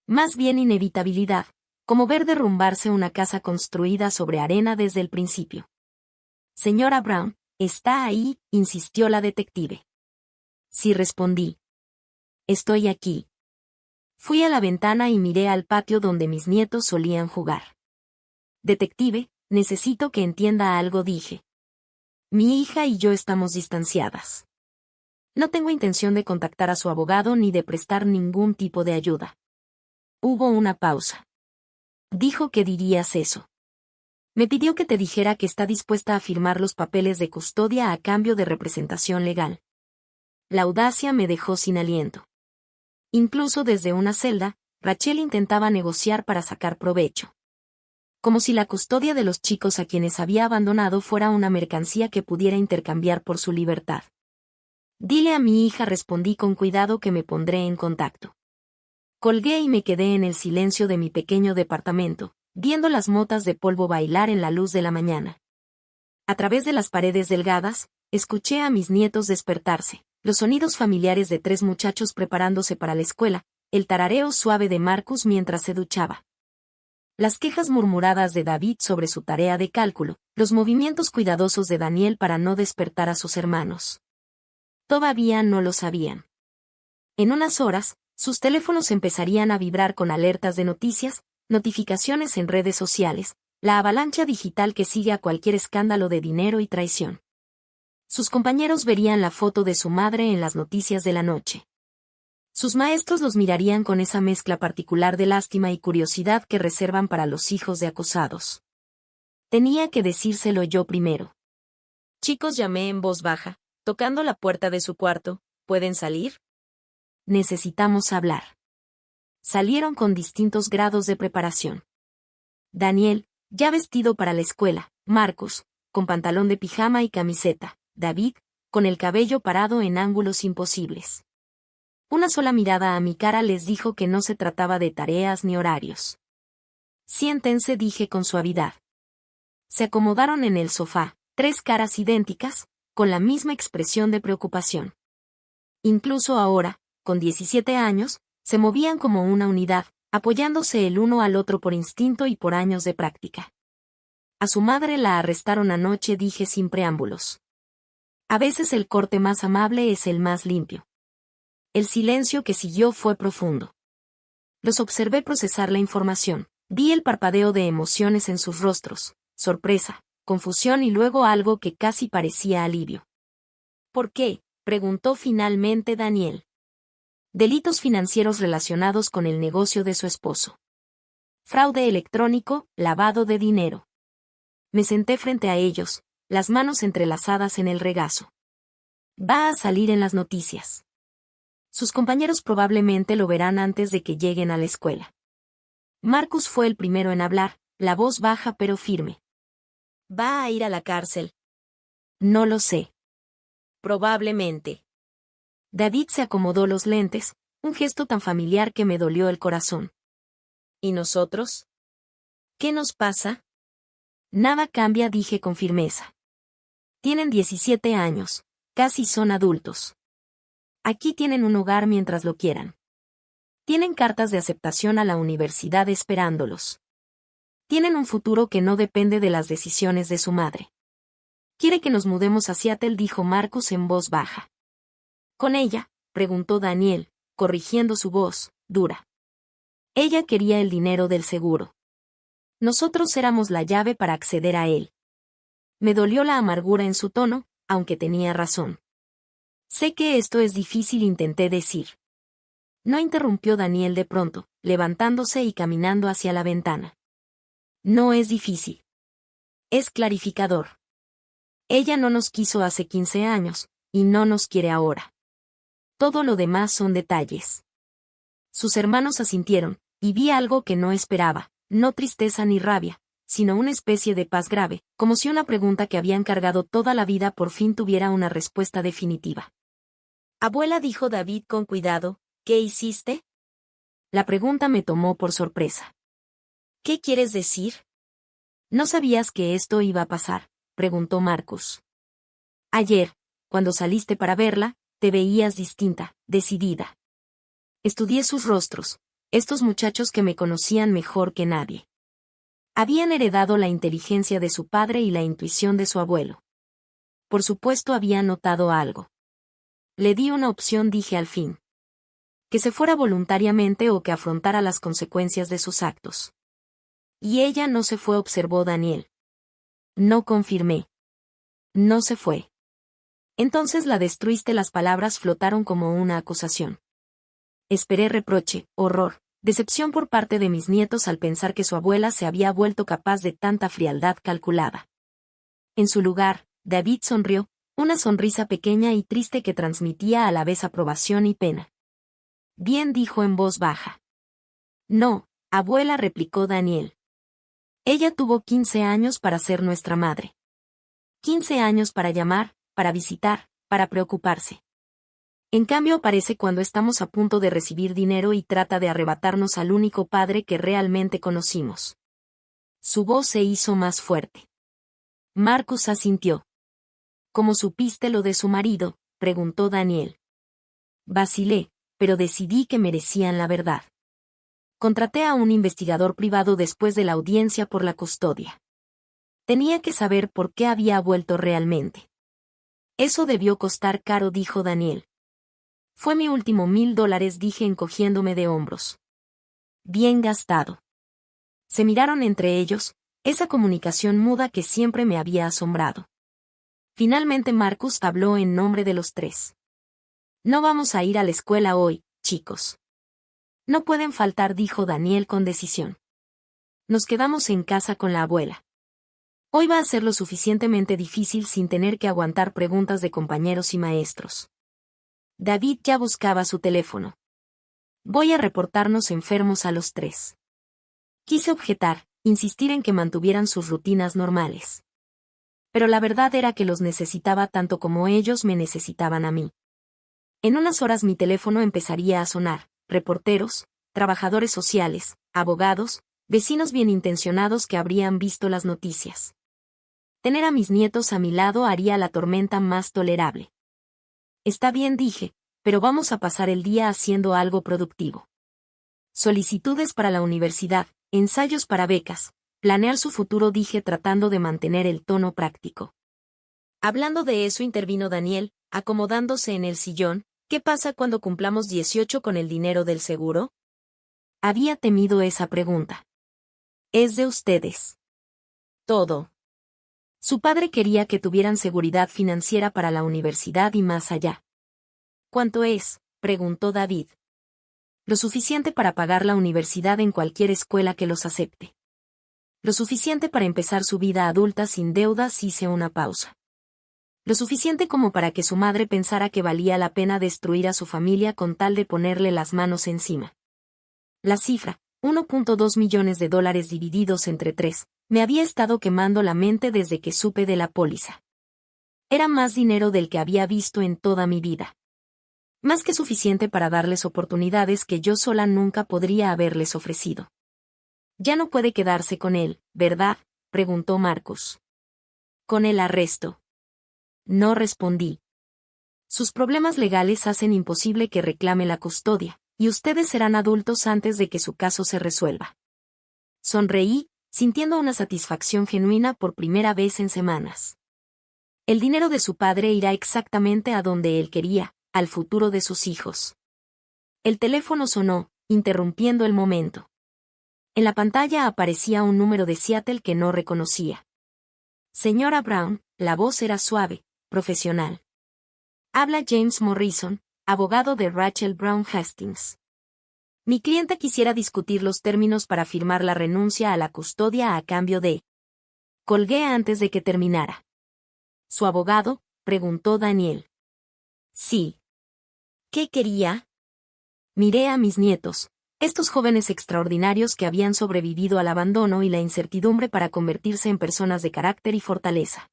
Más bien inevitabilidad, como ver derrumbarse una casa construida sobre arena desde el principio. Señora Brown, ¿está ahí?, insistió la detective. Sí, respondí. Estoy aquí. Fui a la ventana y miré al patio donde mis nietos solían jugar. Detective, necesito que entienda algo, dije. Mi hija y yo estamos distanciadas. No tengo intención de contactar a su abogado ni de prestar ningún tipo de ayuda. Hubo una pausa. Dijo que dirías eso. Me pidió que te dijera que está dispuesta a firmar los papeles de custodia a cambio de representación legal. La audacia me dejó sin aliento. Incluso desde una celda, Rachel intentaba negociar para sacar provecho. Como si la custodia de los chicos a quienes había abandonado fuera una mercancía que pudiera intercambiar por su libertad. Dile a mi hija, respondí con cuidado, que me pondré en contacto. Colgué y me quedé en el silencio de mi pequeño departamento, viendo las motas de polvo bailar en la luz de la mañana. A través de las paredes delgadas, escuché a mis nietos despertarse, los sonidos familiares de 3 muchachos preparándose para la escuela, el tarareo suave de Marcus mientras se duchaba. Las quejas murmuradas de David sobre su tarea de cálculo, los movimientos cuidadosos de Daniel para no despertar a sus hermanos. Todavía no lo sabían. En unas horas, sus teléfonos empezarían a vibrar con alertas de noticias, notificaciones en redes sociales, la avalancha digital que sigue a cualquier escándalo de dinero y traición. Sus compañeros verían la foto de su madre en las noticias de la noche. Sus maestros los mirarían con esa mezcla particular de lástima y curiosidad que reservan para los hijos de acosados. Tenía que decírselo yo primero. Chicos, llamé en voz baja, tocando la puerta de su cuarto, ¿pueden salir? Necesitamos hablar. Salieron con distintos grados de preparación. Daniel, ya vestido para la escuela, Marcus, con pantalón de pijama y camiseta, David, con el cabello parado en ángulos imposibles. Una sola mirada a mi cara les dijo que no se trataba de tareas ni horarios. Siéntense, dije con suavidad. Se acomodaron en el sofá, 3 caras idénticas, con la misma expresión de preocupación. Incluso ahora, con 17 años, se movían como una unidad, apoyándose el uno al otro por instinto y por años de práctica. A su madre la arrestaron anoche, dije sin preámbulos. A veces el corte más amable es el más limpio. El silencio que siguió fue profundo. Los observé procesar la información, vi el parpadeo de emociones en sus rostros, sorpresa, confusión y luego algo que casi parecía alivio. ¿Por qué?, preguntó finalmente Daniel. Delitos financieros relacionados con el negocio de su esposo. Fraude electrónico, lavado de dinero. Me senté frente a ellos, las manos entrelazadas en el regazo. Va a salir en las noticias. Sus compañeros probablemente lo verán antes de que lleguen a la escuela. Marcus fue el primero en hablar, la voz baja pero firme. ¿Va a ir a la cárcel? No lo sé. Probablemente. David se acomodó los lentes, un gesto tan familiar que me dolió el corazón. ¿Y nosotros? ¿Qué nos pasa? Nada cambia, dije con firmeza. Tienen 17 años, casi son adultos. Aquí tienen un hogar mientras lo quieran. Tienen cartas de aceptación a la universidad esperándolos. Tienen un futuro que no depende de las decisiones de su madre. Quiere que nos mudemos a Seattle, dijo Marcus en voz baja. ¿Con ella?, preguntó Daniel, corrigiendo su voz, dura. Ella quería el dinero del seguro. Nosotros éramos la llave para acceder a él. Me dolió la amargura en su tono, aunque tenía razón. Sé que esto es difícil, intenté decir. No, interrumpió Daniel de pronto, levantándose y caminando hacia la ventana. No es difícil. Es clarificador. Ella no nos quiso hace 15 años, y no nos quiere ahora. Todo lo demás son detalles. Sus hermanos asintieron, y vi algo que no esperaba, no tristeza ni rabia, sino una especie de paz grave, como si una pregunta que habían cargado toda la vida por fin tuviera una respuesta definitiva. Abuela, dijo David con cuidado, ¿qué hiciste? La pregunta me tomó por sorpresa. ¿Qué quieres decir? ¿No sabías que esto iba a pasar?, preguntó Marcus. Ayer, cuando saliste para verla, te veías distinta, decidida. Estudié sus rostros, estos muchachos que me conocían mejor que nadie. Habían heredado la inteligencia de su padre y la intuición de su abuelo. Por supuesto había notado algo. Le di una opción, dije al fin. Que se fuera voluntariamente o que afrontara las consecuencias de sus actos. Y ella no se fue, observó Daniel. No, confirmé. No se fue. Entonces la destruiste. Las palabras flotaron como una acusación. Esperé reproche, horror, decepción por parte de mis nietos al pensar que su abuela se había vuelto capaz de tanta frialdad calculada. En su lugar, David sonrió, una sonrisa pequeña y triste que transmitía a la vez aprobación y pena. Bien, dijo en voz baja. No, abuela, replicó Daniel. Ella tuvo 15 años para ser nuestra madre. 15 años para llamar, para visitar, para preocuparse. En cambio aparece cuando estamos a punto de recibir dinero y trata de arrebatarnos al único padre que realmente conocimos. Su voz se hizo más fuerte. Marcus asintió. ¿Cómo supiste lo de su marido?, preguntó Daniel. Vacilé, pero decidí que merecían la verdad. Contraté a un investigador privado después de la audiencia por la custodia. Tenía que saber por qué había vuelto realmente. Eso debió costar caro, dijo Daniel. Fue mi último $1000, dije encogiéndome de hombros. Bien gastado. Se miraron entre ellos, esa comunicación muda que siempre me había asombrado. Finalmente Marcus habló en nombre de los tres. No vamos a ir a la escuela hoy, chicos. No pueden faltar, dijo Daniel con decisión. Nos quedamos en casa con la abuela. Hoy va a ser lo suficientemente difícil sin tener que aguantar preguntas de compañeros y maestros. David ya buscaba su teléfono. Voy a reportarnos enfermos a los tres. Quise objetar, insistir en que mantuvieran sus rutinas normales. Pero la verdad era que los necesitaba tanto como ellos me necesitaban a mí. En unas horas mi teléfono empezaría a sonar. Reporteros, trabajadores sociales, abogados, vecinos bien intencionados que habrían visto las noticias. Tener a mis nietos a mi lado haría la tormenta más tolerable. Está bien, dije, pero vamos a pasar el día haciendo algo productivo. Solicitudes para la universidad, ensayos para becas, planear su futuro, dije tratando de mantener el tono práctico. Hablando de eso, intervino Daniel, acomodándose en el sillón. ¿Qué pasa cuando cumplamos 18 con el dinero del seguro? Había temido esa pregunta. Es de ustedes. Todo. Su padre quería que tuvieran seguridad financiera para la universidad y más allá. ¿Cuánto es?, preguntó David. Lo suficiente para pagar la universidad en cualquier escuela que los acepte. Lo suficiente para empezar su vida adulta sin deudas, hice una pausa. Lo suficiente como para que su madre pensara que valía la pena destruir a su familia con tal de ponerle las manos encima. La cifra, $1.2 millones divididos entre 3, me había estado quemando la mente desde que supe de la póliza. Era más dinero del que había visto en toda mi vida. Más que suficiente para darles oportunidades que yo sola nunca podría haberles ofrecido. Ya no puede quedarse con él, ¿verdad?, preguntó Marcus. ¿Con el arresto? No respondí. Sus problemas legales hacen imposible que reclame la custodia, y ustedes serán adultos antes de que su caso se resuelva. Sonreí, sintiendo una satisfacción genuina por primera vez en semanas. El dinero de su padre irá exactamente a donde él quería, al futuro de sus hijos. El teléfono sonó, interrumpiendo el momento. En la pantalla aparecía un número de Seattle que no reconocía. Señora Brown, la voz era suave, profesional. Habla James Morrison, abogado de Rachel Brown Hastings. Mi cliente quisiera discutir los términos para firmar la renuncia a la custodia a cambio de... Colgué antes de que terminara. ¿Su abogado?, preguntó Daniel. Sí. ¿Qué quería? Miré a mis nietos, estos jóvenes extraordinarios que habían sobrevivido al abandono y la incertidumbre para convertirse en personas de carácter y fortaleza.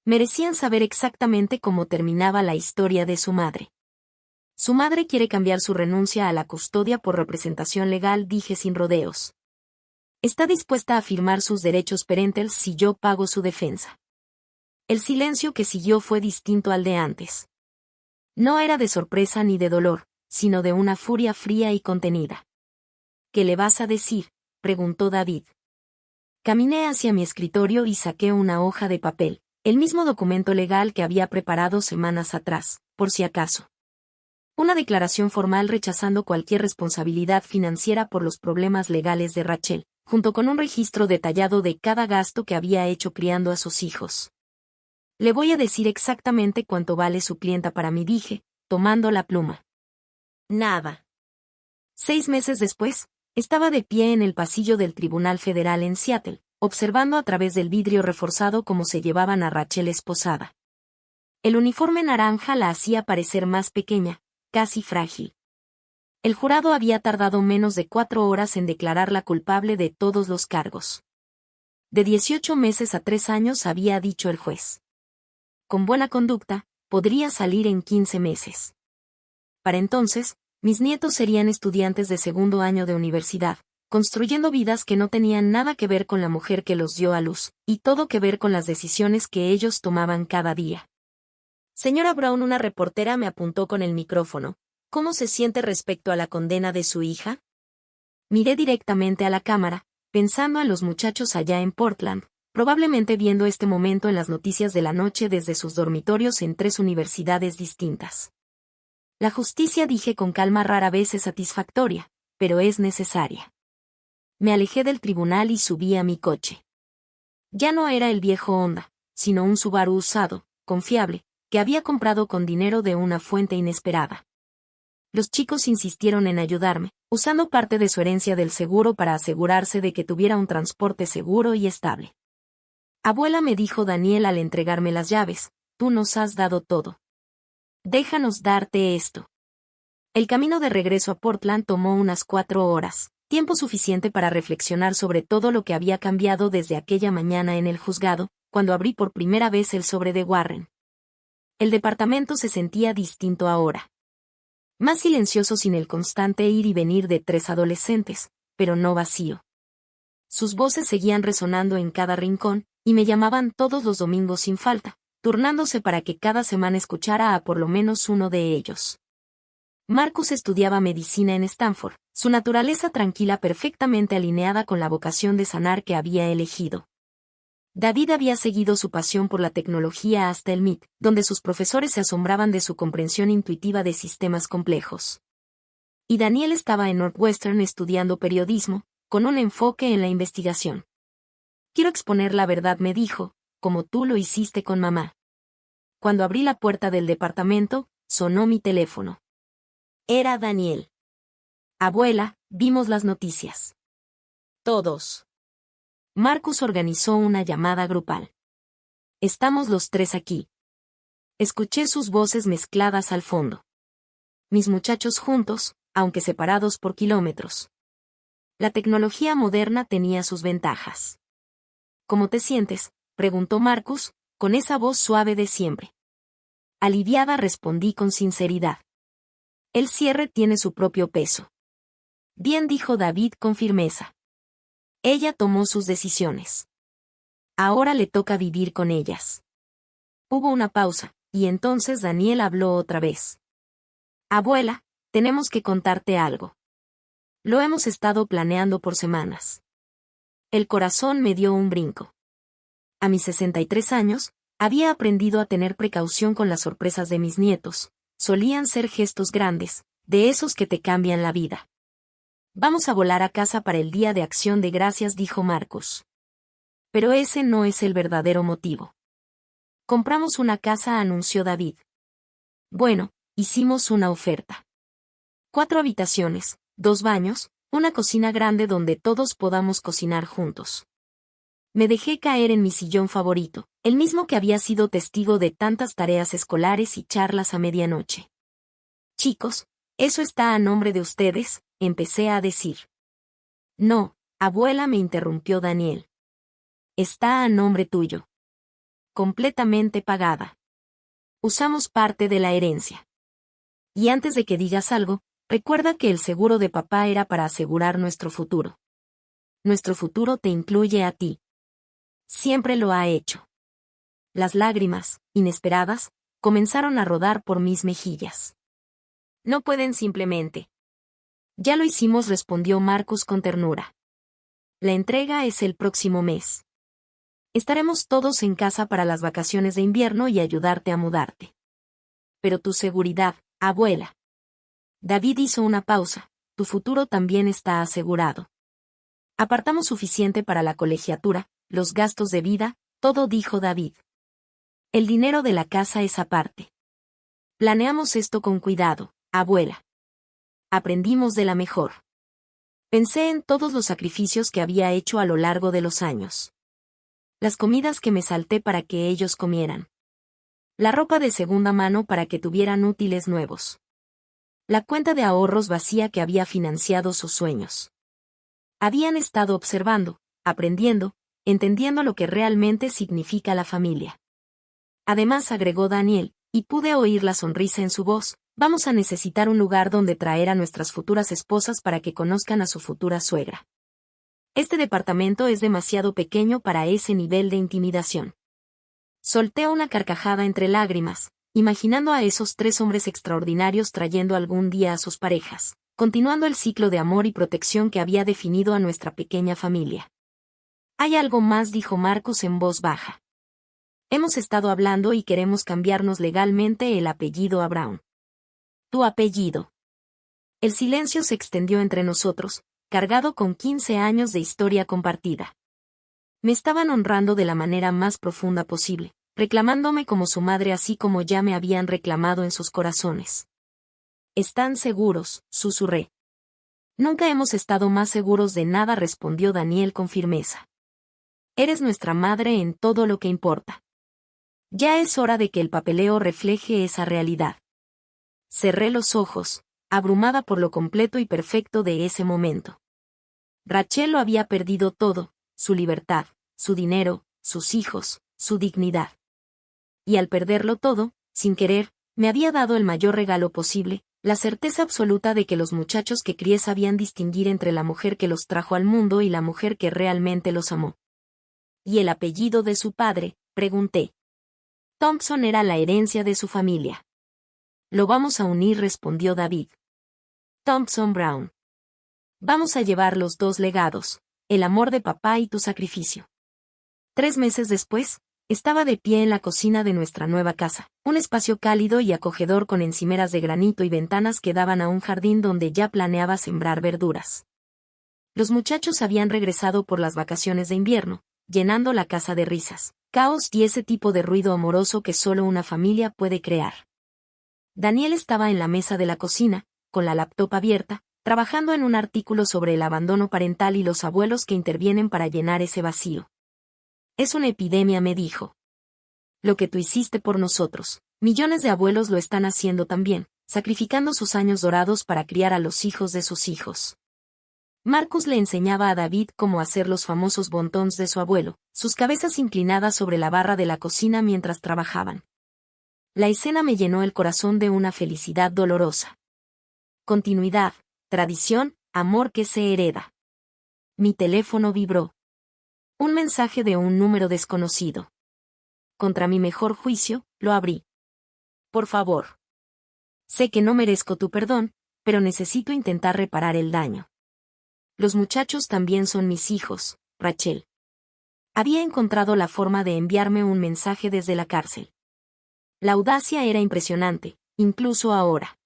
Merecían saber exactamente cómo terminaba la historia de su madre. Su madre quiere cambiar su renuncia a la custodia por representación legal, dije sin rodeos. Está dispuesta a firmar sus derechos parentales si yo pago su defensa. El silencio que siguió fue distinto al de antes. No era de sorpresa ni de dolor, sino de una furia fría y contenida. ¿Qué le vas a decir?, preguntó David. Caminé hacia mi escritorio y saqué una hoja de papel, el mismo documento legal que había preparado semanas atrás, por si acaso. Una declaración formal rechazando cualquier responsabilidad financiera por los problemas legales de Rachel, junto con un registro detallado de cada gasto que había hecho criando a sus hijos. Le voy a decir exactamente cuánto vale su clienta para mí, dije, tomando la pluma. Nada. 6 meses después, estaba de pie en el pasillo del Tribunal Federal en Seattle, observando a través del vidrio reforzado cómo se llevaban a Rachel esposada. El uniforme naranja la hacía parecer más pequeña, casi frágil. El jurado había tardado menos de 4 horas en declararla culpable de todos los cargos. De 18 meses a 3 años, había dicho el juez. Con buena conducta, podría salir en 15 meses. Para entonces, mis nietos serían estudiantes de segundo año de universidad, construyendo vidas que no tenían nada que ver con la mujer que los dio a luz, y todo que ver con las decisiones que ellos tomaban cada día. Señora Brown, una reportera me apuntó con el micrófono. ¿Cómo se siente respecto a la condena de su hija? Miré directamente a la cámara, pensando en los muchachos allá en Portland, probablemente viendo este momento en las noticias de la noche desde sus dormitorios en 3 universidades distintas. La justicia, dije con calma, rara vez es satisfactoria, pero es necesaria. Me alejé del tribunal y subí a mi coche. Ya no era el viejo Honda, sino un Subaru usado, confiable, que había comprado con dinero de una fuente inesperada. Los chicos insistieron en ayudarme, usando parte de su herencia del seguro para asegurarse de que tuviera un transporte seguro y estable. Abuela, me dijo Daniel al entregarme las llaves, tú nos has dado todo. Déjanos darte esto. El camino de regreso a Portland tomó unas 4 horas, tiempo suficiente para reflexionar sobre todo lo que había cambiado desde aquella mañana en el juzgado, cuando abrí por primera vez el sobre de Warren. El departamento se sentía distinto ahora. Más silencioso, sin el constante ir y venir de 3 adolescentes, pero no vacío. Sus voces seguían resonando en cada rincón, y me llamaban todos los domingos sin falta, turnándose para que cada semana escuchara a por lo menos uno de ellos. Marcus estudiaba medicina en Stanford, su naturaleza tranquila perfectamente alineada con la vocación de sanar que había elegido. David había seguido su pasión por la tecnología hasta el MIT, donde sus profesores se asombraban de su comprensión intuitiva de sistemas complejos. Y Daniel estaba en Northwestern estudiando periodismo, con un enfoque en la investigación. Quiero exponer la verdad, me dijo, como tú lo hiciste con mamá. Cuando abrí la puerta del departamento, sonó mi teléfono. Era Daniel. Abuela, vimos las noticias. Todos. Marcus organizó una llamada grupal. Estamos los 3 aquí. Escuché sus voces mezcladas al fondo. Mis muchachos juntos, aunque separados por kilómetros. La tecnología moderna tenía sus ventajas. ¿Cómo te sientes?, preguntó Marcus, con esa voz suave de siempre. Aliviada, respondí con sinceridad. El cierre tiene su propio peso. Bien, dijo David con firmeza. Ella tomó sus decisiones. Ahora le toca vivir con ellas. Hubo una pausa, y entonces Daniel habló otra vez. Abuela, tenemos que contarte algo. Lo hemos estado planeando por semanas. El corazón me dio un brinco. A mis 63 años, Había aprendido a tener precaución con las sorpresas de mis nietos. Solían ser gestos grandes, de esos que te cambian la vida. Vamos a volar a casa para el Día de Acción de Gracias, dijo Marcos. Pero ese no es el verdadero motivo. Compramos una casa, anunció David. Bueno, hicimos una oferta. 4 habitaciones, 2 baños, una cocina grande donde todos podamos cocinar juntos. Me dejé caer en mi sillón favorito, el mismo que había sido testigo de tantas tareas escolares y charlas a medianoche. Chicos, eso está a nombre de ustedes, empecé a decir. No, abuela, me interrumpió Daniel. Está a nombre tuyo. Completamente pagada. Usamos parte de la herencia. Y antes de que digas algo, recuerda que el seguro de papá era para asegurar nuestro futuro. Nuestro futuro te incluye a ti. Siempre lo ha hecho. Las lágrimas, inesperadas, comenzaron a rodar por mis mejillas. No pueden simplemente. Ya lo hicimos, respondió Marcus con ternura. La entrega es el próximo mes. Estaremos todos en casa para las vacaciones de invierno y ayudarte a mudarte. Pero tu seguridad, abuela. David hizo una pausa. Tu futuro también está asegurado. Apartamos suficiente para la colegiatura, los gastos de vida, todo, dijo David. El dinero de la casa es aparte. Planeamos esto con cuidado, abuela. Aprendimos de la mejor. Pensé en todos los sacrificios que había hecho a lo largo de los años. Las comidas que me salté para que ellos comieran. La ropa de segunda mano para que tuvieran útiles nuevos. La cuenta de ahorros vacía que había financiado sus sueños. Habían estado observando, aprendiendo, entendiendo lo que realmente significa la familia. Además, agregó Daniel, y pude oír la sonrisa en su voz, vamos a necesitar un lugar donde traer a nuestras futuras esposas para que conozcan a su futura suegra. Este departamento es demasiado pequeño para ese nivel de intimidación. Solté una carcajada entre lágrimas, imaginando a esos 3 hombres extraordinarios trayendo algún día a sus parejas, continuando el ciclo de amor y protección que había definido a nuestra pequeña familia. Hay algo más, dijo Marcos en voz baja. Hemos estado hablando y queremos cambiarnos legalmente el apellido a Brown. Tu apellido. El silencio se extendió entre nosotros, cargado con 15 años de historia compartida. Me estaban honrando de la manera más profunda posible, reclamándome como su madre así como ya me habían reclamado en sus corazones. ¿Están seguros?, susurré. Nunca hemos estado más seguros de nada, respondió Daniel con firmeza. Eres nuestra madre en todo lo que importa. Ya es hora de que el papeleo refleje esa realidad. Cerré los ojos, abrumada por lo completo y perfecto de ese momento. Rachel lo había perdido todo, su libertad, su dinero, sus hijos, su dignidad. Y al perderlo todo, sin querer, me había dado el mayor regalo posible, la certeza absoluta de que los muchachos que crié sabían distinguir entre la mujer que los trajo al mundo y la mujer que realmente los amó. ¿Y el apellido de su padre?, pregunté. Thompson era la herencia de su familia. Lo vamos a unir, respondió David. Thompson Brown. Vamos a llevar los 2 legados, el amor de papá y tu sacrificio. 3 meses después, estaba de pie en la cocina de nuestra nueva casa, un espacio cálido y acogedor con encimeras de granito y ventanas que daban a un jardín donde ya planeaba sembrar verduras. Los muchachos habían regresado por las vacaciones de invierno, llenando la casa de risas, caos y ese tipo de ruido amoroso que solo una familia puede crear. Daniel estaba en la mesa de la cocina, con la laptop abierta, trabajando en un artículo sobre el abandono parental y los abuelos que intervienen para llenar ese vacío. Es una epidemia, me dijo. Lo que tú hiciste por nosotros, millones de abuelos lo están haciendo también, sacrificando sus años dorados para criar a los hijos de sus hijos. Marcus le enseñaba a David cómo hacer los famosos bontons de su abuelo, sus cabezas inclinadas sobre la barra de la cocina mientras trabajaban. La escena me llenó el corazón de una felicidad dolorosa. Continuidad, tradición, amor que se hereda. Mi teléfono vibró. Un mensaje de un número desconocido. Contra mi mejor juicio, lo abrí. Por favor. Sé que no merezco tu perdón, pero necesito intentar reparar el daño. Los muchachos también son mis hijos, Rachel. Había encontrado la forma de enviarme un mensaje desde la cárcel. La audacia era impresionante, incluso ahora.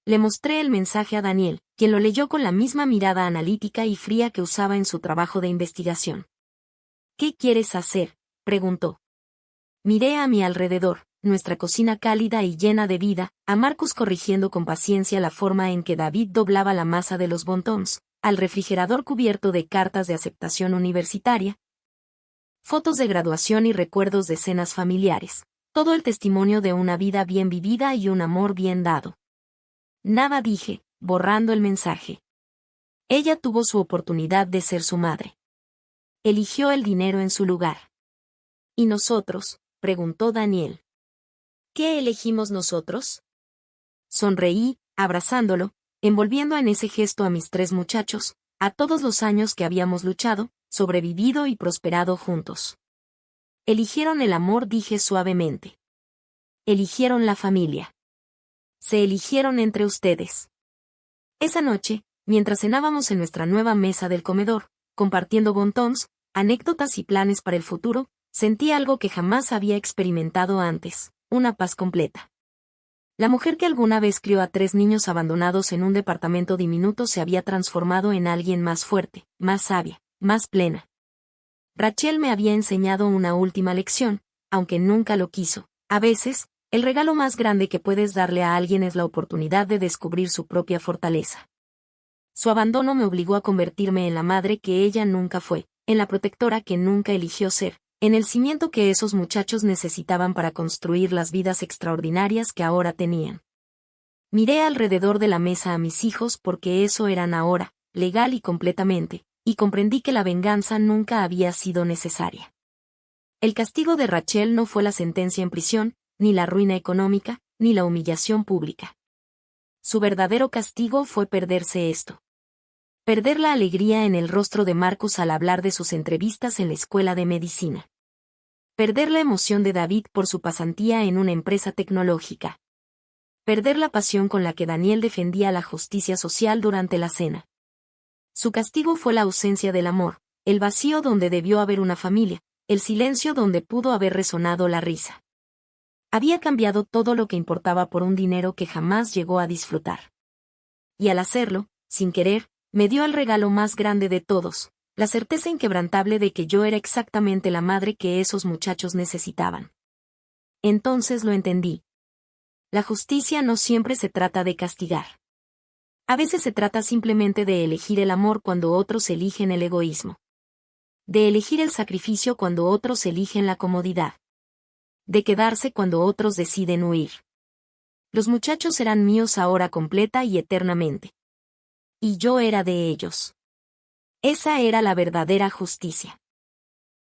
Le mostré el mensaje a Daniel, quien lo leyó con la misma mirada analítica y fría que usaba en su trabajo de investigación. ¿Qué quieres hacer?, preguntó. Miré a mi alrededor, nuestra cocina cálida y llena de vida, a Marcus corrigiendo con paciencia la forma en que David doblaba la masa de los bontons, al refrigerador cubierto de cartas de aceptación universitaria, fotos de graduación y recuerdos de cenas familiares, todo el testimonio de una vida bien vivida y un amor bien dado. Nada dije, borrando el mensaje. Ella tuvo su oportunidad de ser su madre. Eligió el dinero en su lugar. ¿Y nosotros?, preguntó Daniel. ¿Qué elegimos nosotros? Sonreí, abrazándolo, envolviendo en ese gesto a mis 3 muchachos, a todos los años que habíamos luchado, sobrevivido y prosperado juntos. Eligieron el amor, dije suavemente. Eligieron la familia. Se eligieron entre ustedes. Esa noche, mientras cenábamos en nuestra nueva mesa del comedor, compartiendo bontons, anécdotas y planes para el futuro, sentí algo que jamás había experimentado antes, una paz completa. La mujer que alguna vez crió a 3 niños abandonados en un departamento diminuto se había transformado en alguien más fuerte, más sabia, más plena. Rachel me había enseñado una última lección, aunque nunca lo quiso. A veces, el regalo más grande que puedes darle a alguien es la oportunidad de descubrir su propia fortaleza. Su abandono me obligó a convertirme en la madre que ella nunca fue, en la protectora que nunca eligió ser, en el cimiento que esos muchachos necesitaban para construir las vidas extraordinarias que ahora tenían. Miré alrededor de la mesa a mis hijos porque eso eran ahora, legal y completamente, y comprendí que la venganza nunca había sido necesaria. El castigo de Rachel no fue la sentencia en prisión, ni la ruina económica, ni la humillación pública. Su verdadero castigo fue perderse esto. Perder la alegría en el rostro de Marcus al hablar de sus entrevistas en la escuela de medicina. Perder la emoción de David por su pasantía en una empresa tecnológica. Perder la pasión con la que Daniel defendía la justicia social durante la cena. Su castigo fue la ausencia del amor, el vacío donde debió haber una familia, el silencio donde pudo haber resonado la risa. Había cambiado todo lo que importaba por un dinero que jamás llegó a disfrutar. Y al hacerlo, sin querer, me dio el regalo más grande de todos, la certeza inquebrantable de que yo era exactamente la madre que esos muchachos necesitaban. Entonces lo entendí. La justicia no siempre se trata de castigar. A veces se trata simplemente de elegir el amor cuando otros eligen el egoísmo. De elegir el sacrificio cuando otros eligen la comodidad. De quedarse cuando otros deciden huir. Los muchachos eran míos ahora completa y eternamente. Y yo era de ellos. Esa era la verdadera justicia.